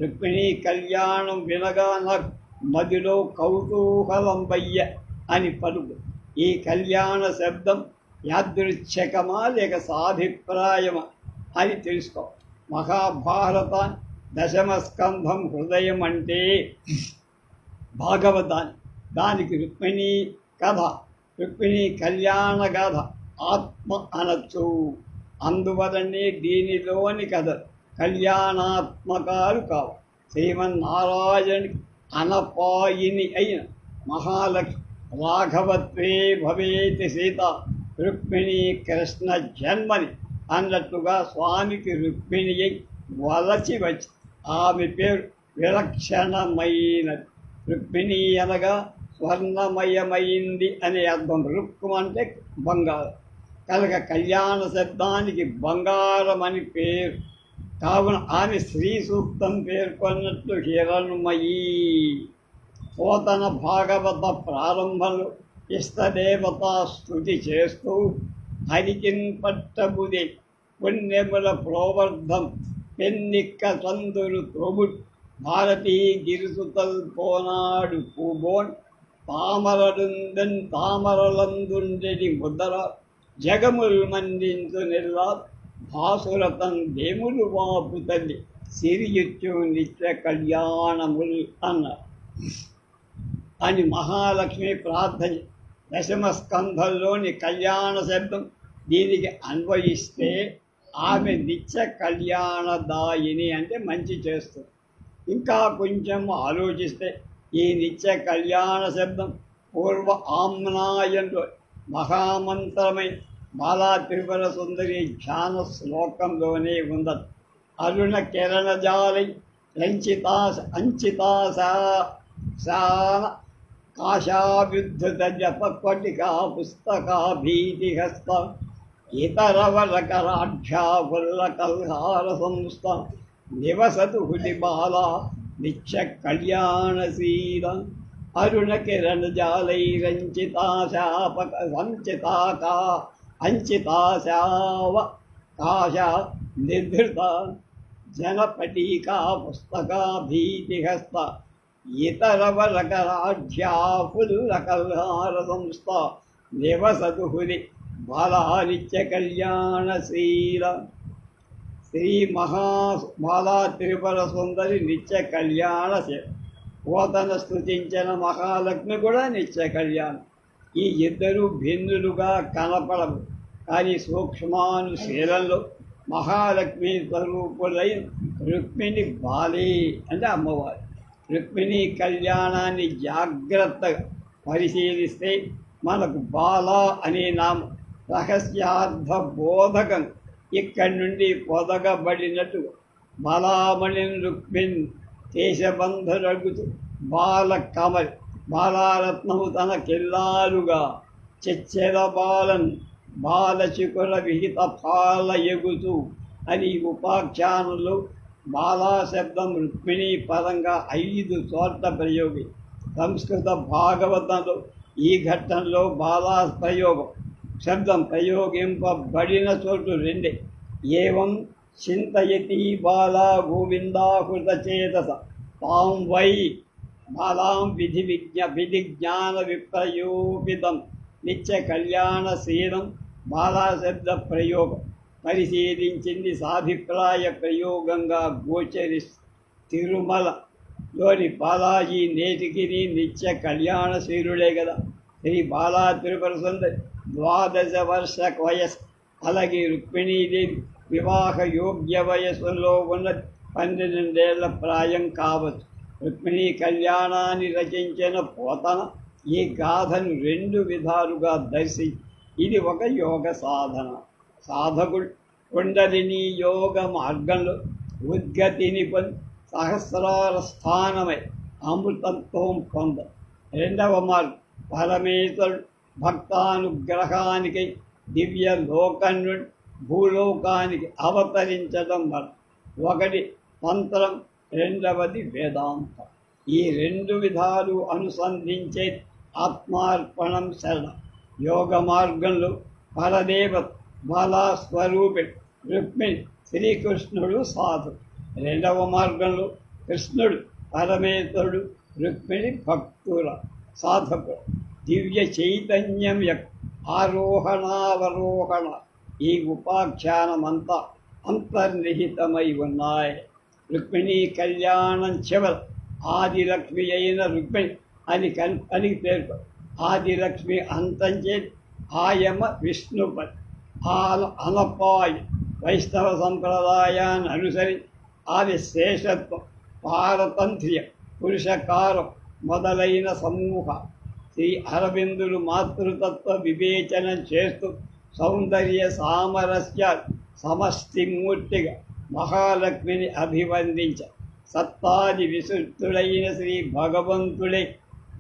రుక్మిణీ కళ్యాణం వినగా నాకు మదిలో కౌతూహలంబయ్య అని పలుకు. ఈ కళ్యాణ శబ్దం యాదృచ్ఛికమా లేక సాభిప్రాయమా అని తెలుసుకో. మహాభారత దశమ స్కంధం హృదయం అంటే భాగవతాన్ని, దానికి రుక్మిణీ కథ, రుక్మిణీ కళ్యాణ గాథ ఆత్మ అనొచ్చు. అందువలనే దీనిలోని కథ కళ్యాణాత్మకాలు కావు. శ్రీమన్నారాయణునికి అనపాయిని అయిన మహాలక్ష్మి రాఘవత్వే భవేతి సీత రుక్మిణీ కృష్ణ జన్మని అన్నట్టుగా స్వామికి రుక్మిణి అయి వలచి వచ్చి ఆమె పేరు విలక్షణమైనది. రుక్మిణి అనగా స్వర్ణమయమైంది అనే అర్థం. రుక్కు అంటే బంగారం కనుక కళ్యాణ శబ్దానికి బంగారం అని పేరు. కావున ఆమె శ్రీ సూక్తం పేర్కొన్నట్లు హిరణ్మయీ. పోతన భాగవత ప్రారంభంలో ఇష్టదేవతా స్తుతి చేస్తూ హరికిన్ పట్టబుది పుణ్యముల ప్రోవర్ధం పెన్నిక్క చందురు తోబుట్ భారతీ గిరిసుతల్ పోనాడు పూబోన్ తామరలందుండెడి ముద్దర జగముల్ మండించు నిర్లా భాసురతం దేములు వాపు తల్లి సిరియుచ్చు నిత్య కళ్యాణముల్ అన్నారు అని మహాలక్ష్మి ప్రార్థన. దశమ స్కంధంలోని కళ్యాణ శబ్దం దీనికి అన్వయిస్తే ఆమె నిత్య కళ్యాణదాయిని అంటే మంచి చేస్తుంది. ఇంకా కొంచెం ఆలోచిస్తే ఈ నిత్య కళ్యాణ శబ్దం పూర్వ ఆమ్నాయంలో మహామంత్రమై బాలా త్రిపుర సుందరి ధ్యాన శ్లోకంలోనే ఉందట. అరుణ కిరణజాలై అంచితాశ కాశాభ్యుద్ధత జపకొటికా పుస్తకా భీతిహస్త ఇతరవరకరాఢ్యావల్లకల్హార సంస్థ నివసతు హులి బాలా నిత్య కళ్యాణశీల అరుణ కిరణజాలైరంచితాశాపక సంచితాకా అంచితాశావ కాశ నిర్ధృత జనపటీకా పుస్తకా భీతిహస్త ఇతరవరకరాఢ్యాఫుల్లకల్హార సంస్థ నివసతు హులి బాలానిత్య కళ్యాణశీల. శ్రీ బాలా త్రిపుర సుందరి నిత్య కళ్యాణశీల. పోతన స్తుతించిన మహాలక్ష్మి కూడా నిత్య కళ్యాణం. ఈ ఇద్దరు భిన్నులుగా కనపడవు, కానీ సూక్ష్మానుశీలంలో మహాలక్ష్మి స్వరూపులైన రుక్మిణి బాలే అంటే అమ్మవారు. రుక్మిణి కళ్యాణాన్ని జాగ్రత్తగా పరిశీలిస్తే మనకు బాల అనే నామం రహస్యార్థ బోధకం ఇక్కడి నుండి పొదగబడినట్టు. బాలామణి రుక్మిణి కేశబంధురగుతు బాల కమలి బాలారత్నము తన కిల్లాలుగా చెచ్చెర బాలన్ బాలచికుర విహిత పాల ఎగుతూ అని ఉపాఖ్యానంలో బాలా శబ్దం రుక్మిణీ పరంగా 5 చోట్ల ప్రయోగి. సంస్కృత భాగవతంలో ఈ ఘట్టంలో బాలా ప్రయోగం శబ్దం ప్రయోగింపబడిన చోటు 2. ఏవం చింతయతి బాలా గోవిందాకృత చేతస తాం వై బాలాం విధిజ్ఞాన విప్రయోపితం నిత్య కళ్యాణశీలం బాలా శబ్ద ప్రయోగం పరిశీలించింది సాభిప్రాయ ప్రయోగంగా గోచరిస్తూ తిరుమలలోని బాలాజీ నేటికి నిత్య కళ్యాణశీలుడే కదా. శ్రీ బాలా త్రిపుర సుందరి 12 వర్ష వయస్సు. అలాగే రుక్మిణీదేవి వివాహ యోగ్య వయస్సులో ఉన్న 12 ఏళ్ల ప్రాయం కావచ్చు. రుక్మిణీ కళ్యాణాన్ని రచించిన పోతన ఈ గాథను 2 విధాలుగా దర్శించి ఇది ఒక యోగ సాధన. సాధకుడు కుండలిని యోగ మార్గంలో ఉద్గతిని పొంది సహస్రార స్థానమై అమృతత్వం పొంద. 2వ మార్గం పరమేశ్వరుడు భక్తానుగ్రహానికై దివ్య లోకం నుండి భూలోకానికి అవతరించడం వల్ల. 1 మంత్రం, 2వది వేదాంతం. ఈ 2 విధాలు అనుసంధించే ఆత్మార్పణం శరణం. యోగ మార్గంలో పరదేవత బాలా స్వరూపిణి రుక్మిణి శ్రీకృష్ణుడు సాధు. 2వ మార్గంలో కృష్ణుడు పరమేశ్వరుడు రుక్మిణి భక్తుల సాధకులు దివ్య చైతన్యం ఆరోహణావరోహణ ఈ ఉపాఖ్యానమంతా అంతర్నిహితమై ఉన్నాయి. రుక్మిణీ కళ్యాణం చివర ఆదిలక్ష్మి అయిన రుక్మిణి అని పేర్కొ ఆదిలక్ష్మి అంతం చేసి ఆయమ విష్ణుపతి అనపాయి వైష్ణవ సంప్రదాయాన్ని అనుసరించి ఆది శేషత్వం పారతంత్ర్యం పురుషకారం మొదలైన సమూహ శ్రీ అరవిందులు మాతృతత్వ వివేచనం చేస్తూ సౌందర్య సామరస్య సమష్టిమూర్తిగా మహాలక్ష్మిని అభివందించ సత్తాది విశుద్ధుడైన శ్రీ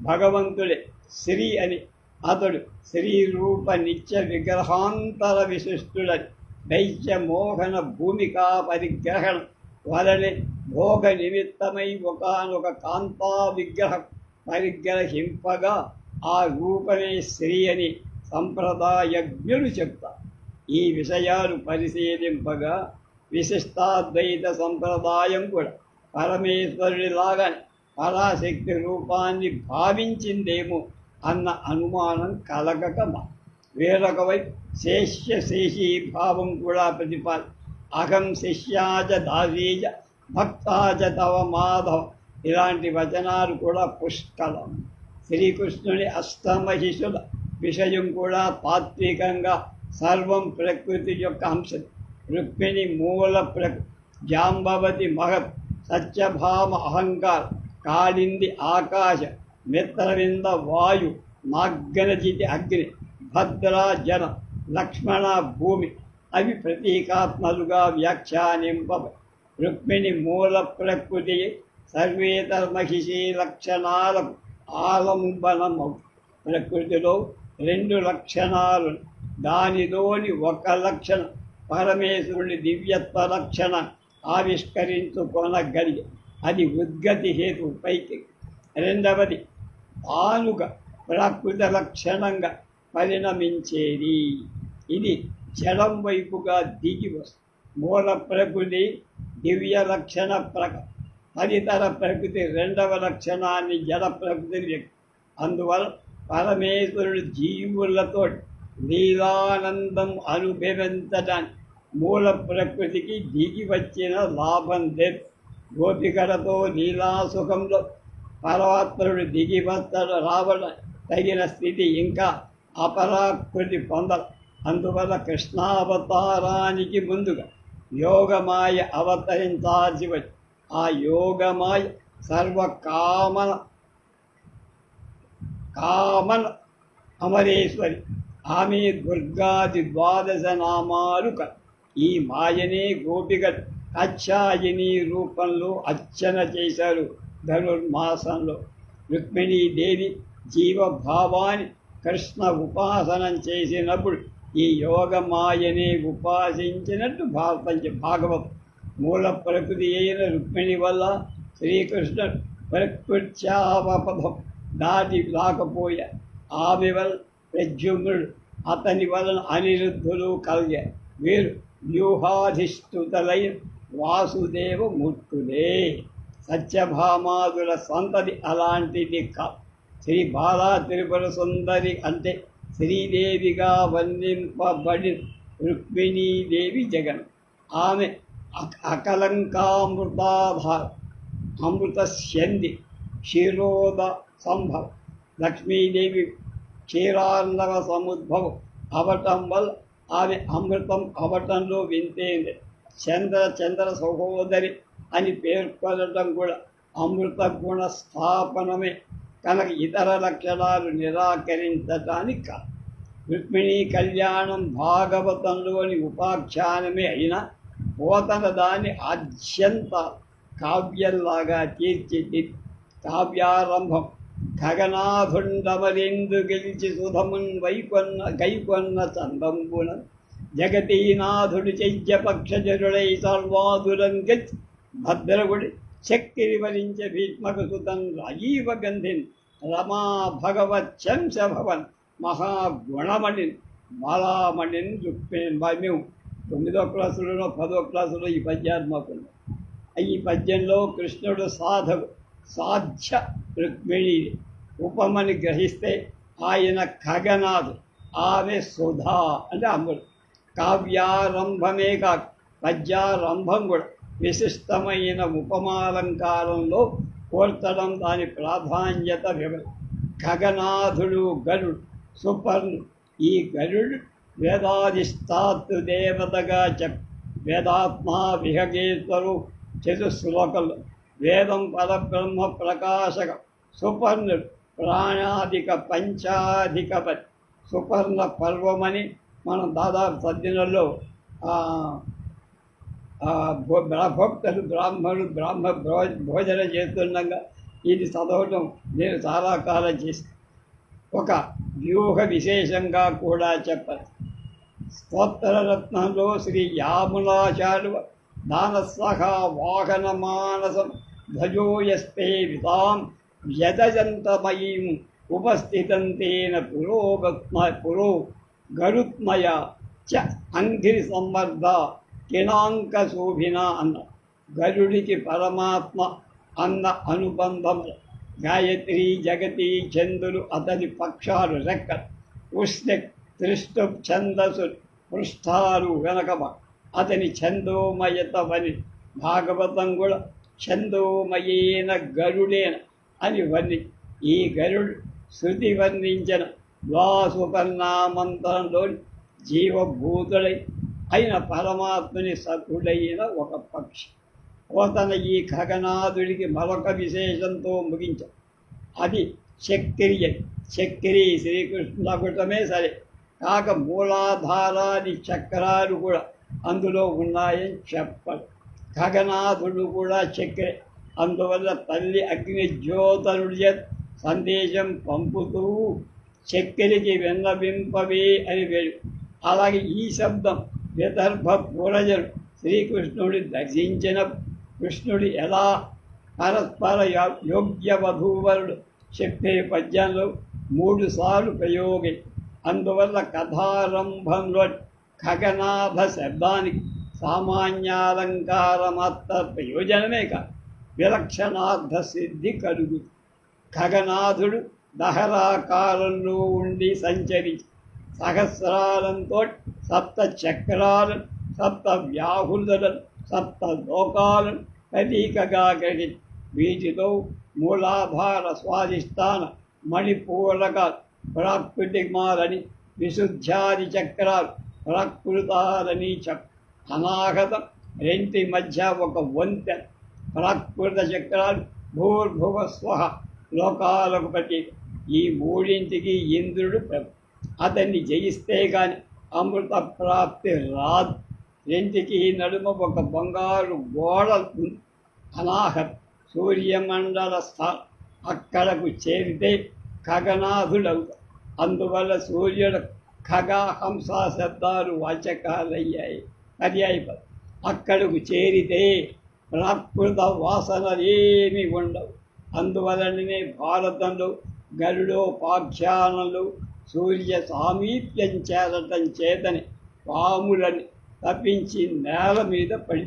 భగవంతుడే శ్రీ అని అతడు శ్రీరూప నిత్య విగ్రహాంతర విశిష్టుడని దైత్య మోహన భూమికా పరిగ్రహణం వలనే భోగ నిమిత్తమై ఒకనొక కాంతా విగ్రహం పరిగ్రహింపగా ఆ రూపమే శ్రీ అని సంప్రదాయజ్ఞులు చెప్తారు. ఈ విషయాలు పరిశీలింపగా విశిష్టాద్వైత సంప్రదాయం కూడా పరమేశ్వరుడిలాగానే పరాశక్తి రూపాన్ని భావించిందేమో అన్న అనుమానం కలగకమా. వేరొక వైపు శేషీ భావం కూడా ప్రతిపాది అహం శిష్యాజ దాసీజ భక్తాజ తవ మాధవ ఇలాంటి వచనాలు కూడా పుష్కలం. శ్రీకృష్ణుని అష్టమహిషుల విషయం కూడా తాత్వికంగా సర్వం ప్రకృతి యొక్క అంశం. రుక్మిణి మూల ప్రకృతి, జాంబవతి మహత్, సత్యభామ అహంకార, కాళింది ఆకాశ, మిత్రవింద వాయు, నాగ్గనజితి అగ్ని, భద్ర జన, లక్ష్మణ భూమి అవి ప్రతీకాత్మలుగా వ్యాఖ్యానింపబడి రుక్మిణి మూల ప్రకృతి సర్వేతర మహిషీ లక్షణాలకు ఆలంబనమవు. ప్రకృతిలో రెండు లక్షణాలు, దానిలోని ఒక లక్షణం పరమేశ్వరుని దివ్యత్వ లక్షణ ఆవిష్కరించుకొనగలిగి అది ఉద్గతి హేతు పైకి. రెండవది తానుగా ప్రకృతి లక్షణంగా పరిణమించేది. ఇది జడం వైపుగా దిగి వస్తుంది. మూల ప్రకృతి దివ్య లక్షణ తదితర ప్రకృతి రెండవ లక్షణాన్ని జడ ప్రకృతి వ్యక్తి. అందువల్ల పరమేశ్వరుడు జీవులతో లీలానందం అనుభవించడానికి మూల ప్రకృతికి దిగి వచ్చిన లాభం లేదు. గోపికలతో లీలాసుఖంలో పరమాత్ముడు దిగి రావడం తగిన స్థితి ఇంకా అపరాకృతి పొందరు. అందువల్ల కృష్ణావతారానికి ముందుగా యోగమాయ అవతరించాల్సి వచ్చి ఆ యోగమాయ సర్వకామన అమరేశ్వరి. ఆమె దుర్గాది ద్వాదశ నామాలు ఈ మాయనే గోపికలు కాత్యాయని రూపంలో అర్చన చేశారు. ధనుర్మాసంలో రుక్మిణీదేవి జీవభావాన్ని కృష్ణ ఉపాసనం చేసినప్పుడు ఈ యోగమాయనే ఉపాసించినట్టు భాగవతం. మూల ప్రకృతి అయిన రుక్మిణి వల్ల శ్రీకృష్ణుడు ప్రకృత్యావపదం దాటి రాకపోయా. ఆమె వల్ల ప్రద్యుమ్నుడు, అతని వలన అనిరుద్ధులు కలిగారు. వీరు వ్యూహాధిష్ఠుతలైన వాసుదేవ మూర్తులే. సత్యభామాదుల సంతతి అలాంటిది కాదు. శ్రీ బాలా త్రిపుర సుందరి అంటే శ్రీదేవిగా వర్ణింపబడిన రుక్మిణీదేవి జగన్. ఆమె అకలంకామృతాధార, అమృతస్యంది, క్షీరోద సంభవ. లక్ష్మీదేవి క్షీరార్ణవ సముద్భవం అవటం వల్ల ఆమె అమృతం అవటంలో వింతేంది. చంద్ర సహోదరి అని పేర్కొనడం కూడా అమృత గుణ స్థాపనమే కనుక ఇతర లక్షణాలు నిరాకరించటానికి కాదు. రుక్మిణీ కళ్యాణం భాగవతంలోని ఉపాఖ్యానమే అయినా పోతన దాన్ని అత్యంత కావ్యంలాగా తీర్చిదిద్ది కావ్యారంభం గగనాథుండమరెందు గెలిచి సుధమున్ గైకొన్న చందంబున జగతీనాథుడు చైద్యపక్షజరుడై సర్వాదురం గెలిచి భద్రగుడి శక్తిని వరించ భీష్మక సుతన్ రాజీవ గంధిన్ రమా భగవచ్చంశ భవన్ మహాగుణమణిన్ బాలామణిన్ రుక్మిణి. మేము 9వ క్లాసులోనో 10వ క్లాసులో ఈ పద్యాలు మాకున్నాం. ఈ పద్యంలో కృష్ణుడు సాధ్య రుక్మిణి. ఉపమని గ్రహిస్తే ఆయన ఖగనాథ్, ఆమె సుధా అంటే అమృతం. కావ్యారంభమే కాక పద్యారంభం కూడా విశిష్టమైన ఉపమాలంకారంలో కోర్చడం దాని ప్రాధాన్యత వివరి. ఖగనాథుడు గరుడు, సుపర్ణుడు. ఈ గరుడు వేదాధిష్టాతృ దేవతగా వేదాత్మా విహగేశ్వరు చతుశ్లోకంలో వేదం పరబ్రహ్మ ప్రకాశకం. సుపర్ణుడు ప్రాణాధిక పంచాధికపతి. సుపర్ణ పర్వమని మనం దాదాపు సద్దినల్లో భక్తులు బ్రాహ్మణులు భోజనం చేస్తుండగా ఇది చదవటం నేను చాలా కాలం చేసి ఒక వ్యూహ విశేషంగా కూడా చెప్పచ్చు. స్తోత్రరత్నంలో శ్రీ యామునాచార్య దానసహా వాహన మానసం ధ్వజోయస్తే వితాం వ్యజంతమయీం ఉపస్థితం తేన పురో గరుత్మయ చ అంఘ్రి సంవర్ధ కిణాంక శోభిన అన్న. గరుడికి పరమాత్మ అన్న అనుబంధం. గాయత్రి జగతి చంద్రులు అతని పక్షాలు రెక్కలు. ఉష్ణ త్రిష్టు ఛందసు పృష్ఠాలు వెనకమ అతని ఛందోమయతవని. భాగవతం కూడా ఛందోమయేన గరుడేన అని వర్ణి. ఈ గరుడు శృతి వర్ణించిన ద్వాసుపర్ణామంతరంలోని జీవభూతుడై అయిన పరమాత్మని సతుడైన ఒక పక్షి. పోతన ఈ ఖగనాథుడికి మరొక విశేషంతో ముగించాం. అది చక్రియ. చక్రి శ్రీకృష్ణుడమే సరే కాక మూలాధారాది చక్రాలు కూడా అందులో ఉన్నాయని చెప్పరు. ఖగనాథుడు కూడా చక్రే. అందువల్ల తల్లి అగ్ని జ్యోతరుడి సందేశం పంపుతూ చక్కెరికి విన్నవింపవే అని వేడు. అలాగే ఈ శబ్దం విదర్భ పూరజలు శ్రీకృష్ణుడి దర్శించిన కృష్ణుడి ఎలా పరస్పర యోగ్య వధూవరుడు చెప్పే పద్యంలో 3 సార్లు ప్రయోగి. అందువల్ల కథారంభంలో ఖగనాథ శబ్దానికి సామాన్యాలంకారమాత్ర ప్రయోజనమే కాదు, విలక్షణార్థ సిద్ధి కలుగుతుంది. ఖగనాథుడు దహరాకారంలో ఉండి సంచరించి సహస్రాలంతో 7 చక్రాలను 7 వ్యాహులను 7 లోకాలను ప్రతీకగా గ్రహి. వీటితో మూలాధార స్వాధిష్టాన మణిపూరక ప్రాకృతిమాలని విశుద్ధ్యాది చక్రాలు ప్రాకృతాలని అనాగతం రెంటి మధ్య ఒక వంతెన. ప్రాకృత చక్రాలు భూర్భువ స్వహ లోకాలకు ప్రతీక. ఈ మూడింటికి ఇంద్రుడు ప్రభు. అతన్ని జయిస్తే కానీ అమృత ప్రాప్తి రాదు. రెంటికి నడుమ ఒక బంగారు గోడ అనాహత సూర్యమండల స్థానం. అక్కడకు చేరితే ఖగనాథుడవుతాడు. అందువల్ల సూర్యుడు ఖగ హంస శబ్దాలు వాచకాలయ్యాయి, పర్యాయపదం. అక్కడకు చేరితే ప్రాకృత వాసనలేమి ఉండవు. అందువలననే భారతంలో గరుడోపాఖ్యానంలో సూర్య సామీప్యం చేరటం చేతని పాములని తప్పించి నేల మీద పడి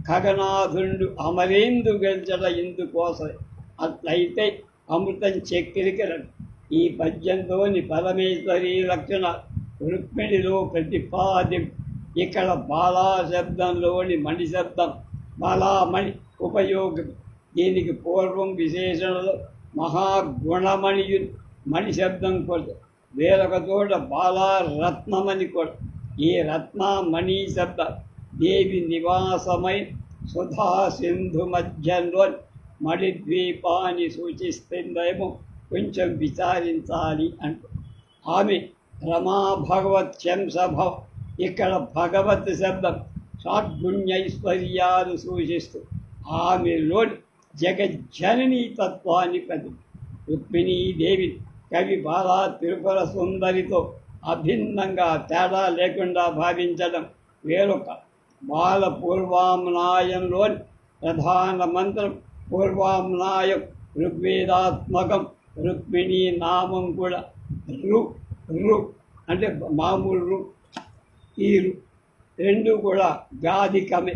ఖగనాథుడు అమరేందు గెలిచట ఇందుకోసం. అట్లయితే అమృతం చక్కెరికి రండి. ఈ పద్యంలోని పరమేశ్వరి లక్షణ రుక్మిణిలో ప్రతిపాది. ఇక్కడ బాలా శబ్దంలోని మణి శబ్దం బాలామణి ఉపయోగం. దీనికి పూర్వం విశేషణలో మహాగుణమణియు మణి శబ్దం కూడా. వేరొక చోట బాలారత్నమని కూడా. ఈ రత్నమణి శబ్ద దేవి నివాసమై సుధా సింధు మధ్యంలో మణిద్వీపాన్ని సూచిస్తుందేమో కొంచెం విచారించాలి అంటూ. ఆమె రమా భగవత్ శంసభవ. ఇక్కడ భగవత్ శబ్దం షాడ్గుణ్యైశ్వర్యాలు సూచిస్తూ ఆమెలోని జగజ్జననీ తత్వాన్ని ప్రతి. రుక్మిణీదేవి కవి బాలా త్రిపుర సుందరితో అభిన్నంగా తేడా లేకుండా భావించడం వేరొక. బాల పూర్వామ్నాయంలోని ప్రధాన మంత్రం పూర్వామ్నాయం ఋగ్వేదాత్మకం. రుక్మిణీ నామం కూడా రు అంటే మామూలు రు. ఈ రెండు కూడా గాధికమే.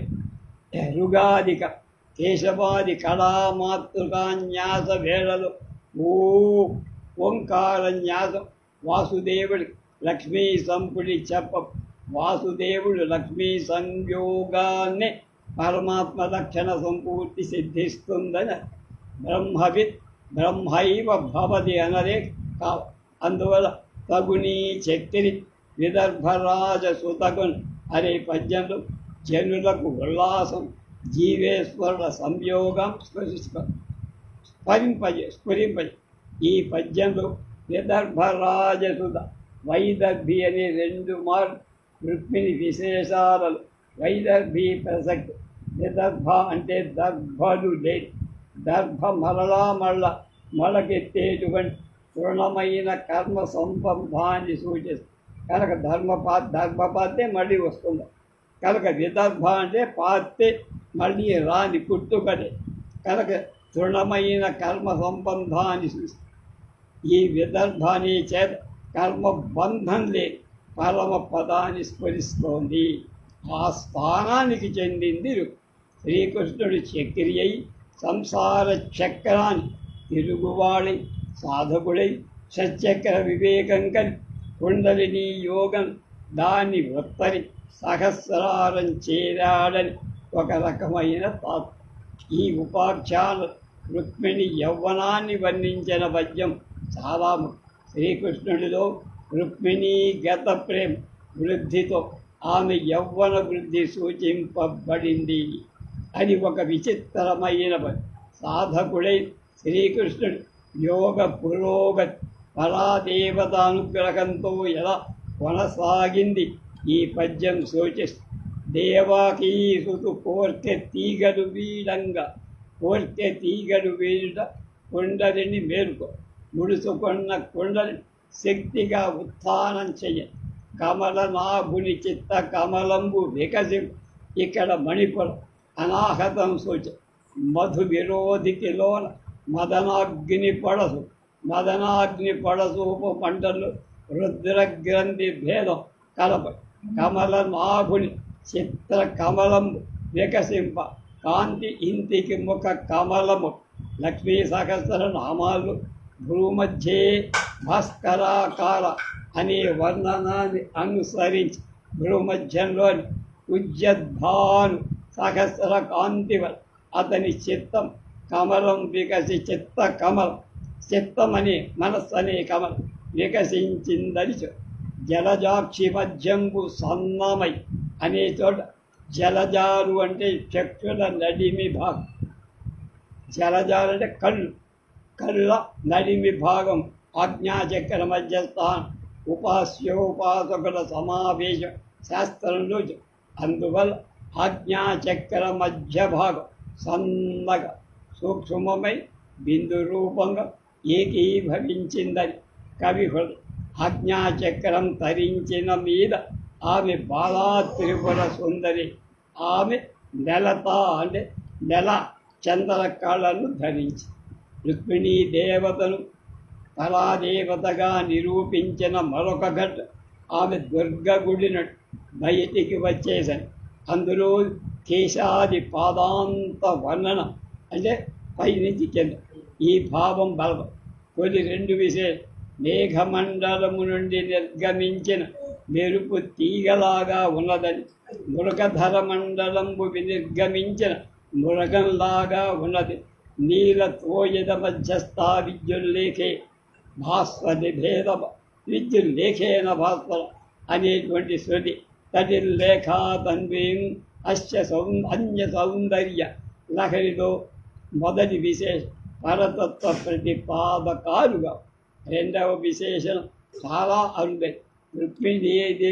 రుగాధిక కేశవాది కళామాతృకాన్యాస వేళలో ఓ ఓంకారన్యాసం వాసుదేవుడి లక్ష్మీ సంపుడి చెప్ప వాసుదేవుడు లక్ష్మీ సంయోగాన్నే పరమాత్మ లక్షణ సంపూర్తి సిద్ధిస్తుందని బ్రహ్మవిత్ బ్రహ్మైవ భవతి అనరే కావ. అందువల్ల తగుని శక్తిని విదర్భరాజ సుతగున్ అనే పద్యంలో జనులకు ఉల్లాసం జీవేశ్వరుల సంయోగం స్ఫురింపజే. ఈ పద్యంలో విదర్భరాజసుత వైదర్భి అనే 2 మార్లు రుక్మిణి విశేషాలలో వైదర్భి ప్రసక్తి. విదర్భ అంటే దర్భలు లేదు, దర్భ మళ్ళా మొలకెత్తేటువంటి తృణమైన కర్మ సంబంధాన్ని సూచిస్తుంది కనుక ధర్మపాతే మళ్ళీ వస్తుంది కనుక విదర్భ అంటే పాతే మళ్ళీ రాని పుట్టుకనే కనుక తృణమైన కర్మ సంబంధాన్ని సూచిస్తుంది. ఈ విదర్భాన్ని చేత కర్మబంధం లేని పరమ పదాన్ని స్మరిస్తోంది. ఆ స్థానానికి చెందింది శ్రీకృష్ణుడు చక్రి అయి సంసార చక్రాన్ని తిరుగువాళి సాధకుడై సచక్ర వివేకం కని కుండలిని యోగం దాన్ని వృత్తని సహస్రారం చేరాడని ఒక రకమైన తాత్వ. ఈ ఉపాఖ్యాన రుక్మిణి యవ్వనాన్ని వర్ణించిన పద్యం చాలా శ్రీకృష్ణుడిలో రుక్మిణీ గత ప్రేమ వృద్ధితో ఆమె యవ్వన వృద్ధి సూచింపబడింది అని ఒక విచిత్రమైన సాధకుడై శ్రీకృష్ణుడు యోగ పురోగతి పరాదేవత అనుగ్రహంతో ఎలా కొనసాగింది ఈ పద్యం సూచిస్తుంది. దేవాకీసుతు కోర్కె తీగడు వీడ కుండలిని మేలుకో ముడుచుకున్న కుండలి శక్తిగా ఉత్థానం చెయ్య కమలనాభుని చిత్త కమలంబు వికసి. ఇక్కడ మణిపురం అనాహతం సూచ మధు విరోధికిలోన మదనాగ్ని పడసూపు పంటలు రుద్రగ్రంథి భేదం కలప కమలనాభుని చిత్ర కమలంబు వికసింప కాంతి ఇంటికి ముఖ కమలము లక్ష్మీ సహస్ర నామాలు భూమధ్యే భాస్కరాకార అనే వర్ణనాన్ని అనుసరించి భూమధ్యంలోని ఉజ్జద్భాను సహస్ర కాంతివల్ అతని చిత్తం కమలం వికసి చిత్త కమలం చిత్తమనే మనస్సు అనే కమలం వికసించిందని జలజాక్షి మధ్యంబు సన్నమై అనే చోట జలజాలు అంటే చక్షుల నడిమి భాగం, జలజాలు అంటే కళ్ళ నడిమి భాగం ఆజ్ఞాచక్ర మధ్యస్థానం ఉపాస్యోపాసకుల సమావేశం శాస్త్రంలో. అందువల్ల ఆజ్ఞాచక్ర మధ్య భాగం సన్నగా సూక్ష్మమై బిందు రూపంగా ఏకీభవించిందని కవి హృదయం. ఆజ్ఞాచక్రం తరించిన మీద ఆమె బాలా త్రిపుర సుందరి. ఆమె నెలత అంటే నెల చంద్ర కళను ధరించి రుక్మిణీ దేవతను పరాదేవతగా నిరూపించిన మరొక ఘట్ట ఆమె దుర్గ గుడిన బయటికి వచ్చేసరి అందులో కేశాది పాదాంత వర్ణన అంటే పైనుంచి కింద ఈ భావం బలం. కొన్ని 2 విశేష మేఘమండలము నుండి నిర్గమించిన మెరుపు తీగలాగా ఉన్నదని, మృగధర మండలంబు వినిర్గమించిన మృగంలాగా ఉన్నది. నీల తోయద మధ్యస్థా విద్యుల్లేఖే భాస్వరి భేద విద్యుల్లేఖేన భాస్వర అనేటువంటి శృతి తటిల్లేఖా తన్వీం అన్య సౌందర్య లహరిలో మొదటి విశేషం పరతత్వ ప్రతిపాదకాలుగా. 2వ విశేషణం చాలా అరుదై. రుక్మిణీదేవి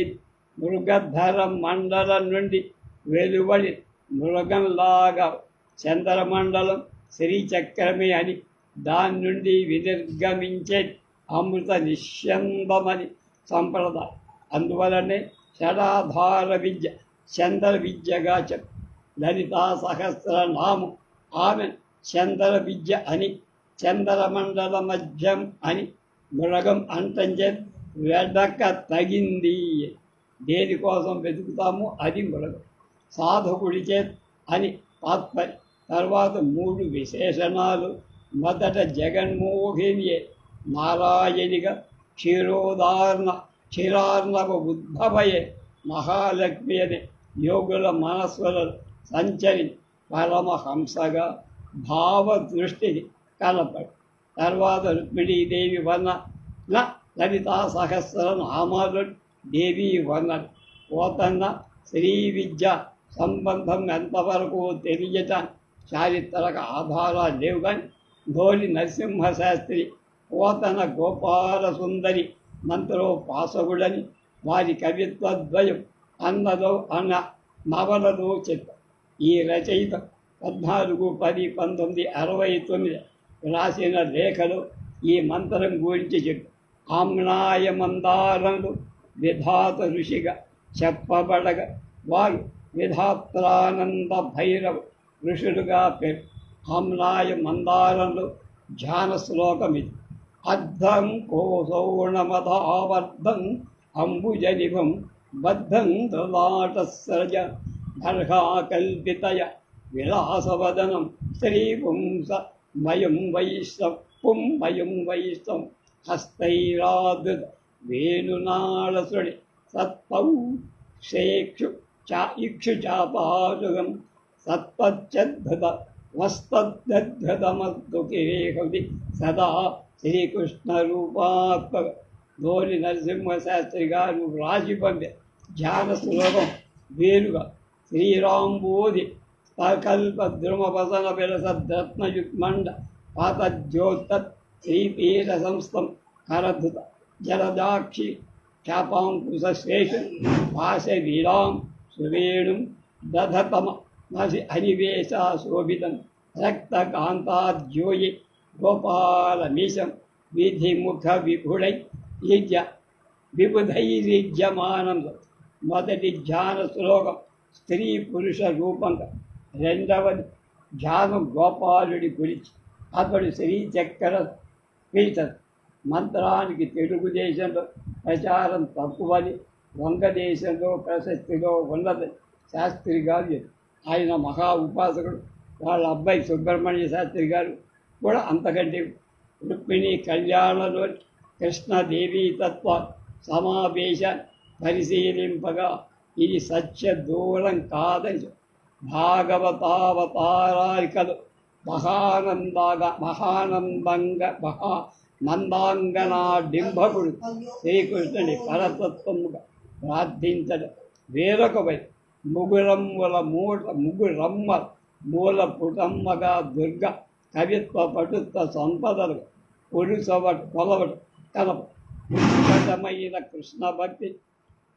మృగధర మండలం నుండి వెలువడి మృగంలాగా చంద్రమండలం శ్రీచక్రమే అని దాని నుండి వినిర్గమించే అమృత నిశ్యందమని సంప్రదాయం. అందువలనే షడాధార విద్య చంద్ర విద్యగా చెప్పు. లలితా సహస్రనామం ఆమె చంద్ర విద్య అని, చంద్రమండల మధ్యం అని మృగం అంటంచే వెడక తగింది. దేనికోసం వెతుకుతామో అది మృగం. సాధకుడి చేత్ అని తాత్పర్యం. తర్వాత 3 విశేషణాలు. మొదట జగన్మోహినియే నారాయణిగా, క్షీరార్ణవ ఉద్భవయే మహాలక్ష్మి అని యోగుల మనస్సులలో సంచరి పరమహంసగా భావదృష్టికి కనపడి, తర్వాత రుక్మిణీదేవి వర్ణ లలితా సహస్రనామాలు దేవీ వర్ణన. పోతన్న శ్రీ విద్య సంబంధం ఎంతవరకు తెలియటం చారిత్రక ఆధారాలు లేవు. కానీ ధోని నరసింహశాస్త్రి పోతన గోపాల సుందరి మంత్రోపాసకుడని వారి కవిత్వద్వయం అన్న నవలలో చెప్పారు. ఈ రచయిత 14-10-1969 రాసిన లేఖలో ఈ మంత్రం గురించి చెప్పారు. ఆమ్నాయ మందారంలో విధాత ఋషిగా చెప్పబడగా వారు విధాత్రానంద భైరవ ఋషులుగా పేరు. ఆమ్నాయ మందారంలో ధ్యాన శ్లోకం ఇది. అర్థం కోసౌణమధావర్ధం అంబుజనిభం బద్ధం దలాటస్రజ దర్హాకల్పితయ విలాసవదనం శ్రీపుంస మయం వైష్ణం హస్తైరాదృత వేణునాళసుడి సత్పౌ శేక్షు ఇక్షుచాపాశుగం సత్పచ్చద్భుత వస్తద్భుతమద్దుకేహి సదా శ్రీకృష్ణ రూపాత్మక. ధోని నరసింహశాస్త్రి గారు రాసి పంపే ధ్యాన శ్లోకం వేరుగా శ్రీరాంబోధి కల్ప ద్రుమపసన విరసద్రత్నయుగ్మండ పాతజ్యోతత్ శ్రీపీఠ సంస్థం కరధుత జలదాక్షి క్షాపాంకుశేషు పాశ వీరాం సువేణుం దధతమ నసి అనివేశ శోభితం రక్తకాంతాద్యోయి గోపాలమీశం విధిముఖ విబుధైరిజ్యమానం. మొదటి ధ్యాన శ్లోకం స్త్రీ పురుష రూపంగా, రెండవది ధ్యానం గోపాలుడి గురించి. అతడు శ్రీచక్ర పీఠ మంత్రానికి తెలుగుదేశంలో ప్రచారం తక్కువని, వంగదేశంలో ప్రశస్తిలో ఉన్నది శాస్త్రి గారు చెప్పారు. ఆయన మహా ఉపాసకుడు. వాళ్ళ అబ్బాయి సుబ్రహ్మణ్య శాస్త్రి గారు కూడా అంతకంటే. రుక్మిణి కళ్యాణంలో కృష్ణదేవీ తత్వ సమావేశ పరిశీలింపగా ఇది సత్య దూరం కాదని భాగవతావతారాలికలు నందాంగనాడింభకుడు శ్రీకృష్ణుని పరతత్వముగా ప్రార్థించడం వేరొక వైపు ముగురమ్మ మూల పుటమ్మగా దుర్గ కవిత్వ పటుత్వ సంపదలు కొలవడు కలప. ఉత్కటమైన కృష్ణ భక్తి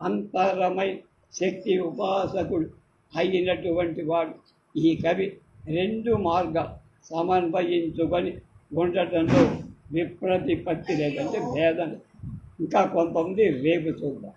అంతరమైన శక్తి ఉపాసకుడు అయినటువంటి వాడు ఈ కవి 2 మార్గాలు సమన్వయించుకొని ఉండటంలో విప్రతిపత్తి లేదంటే భేదం. ఇంకా కొంతమంది రేపు చూద్దాం.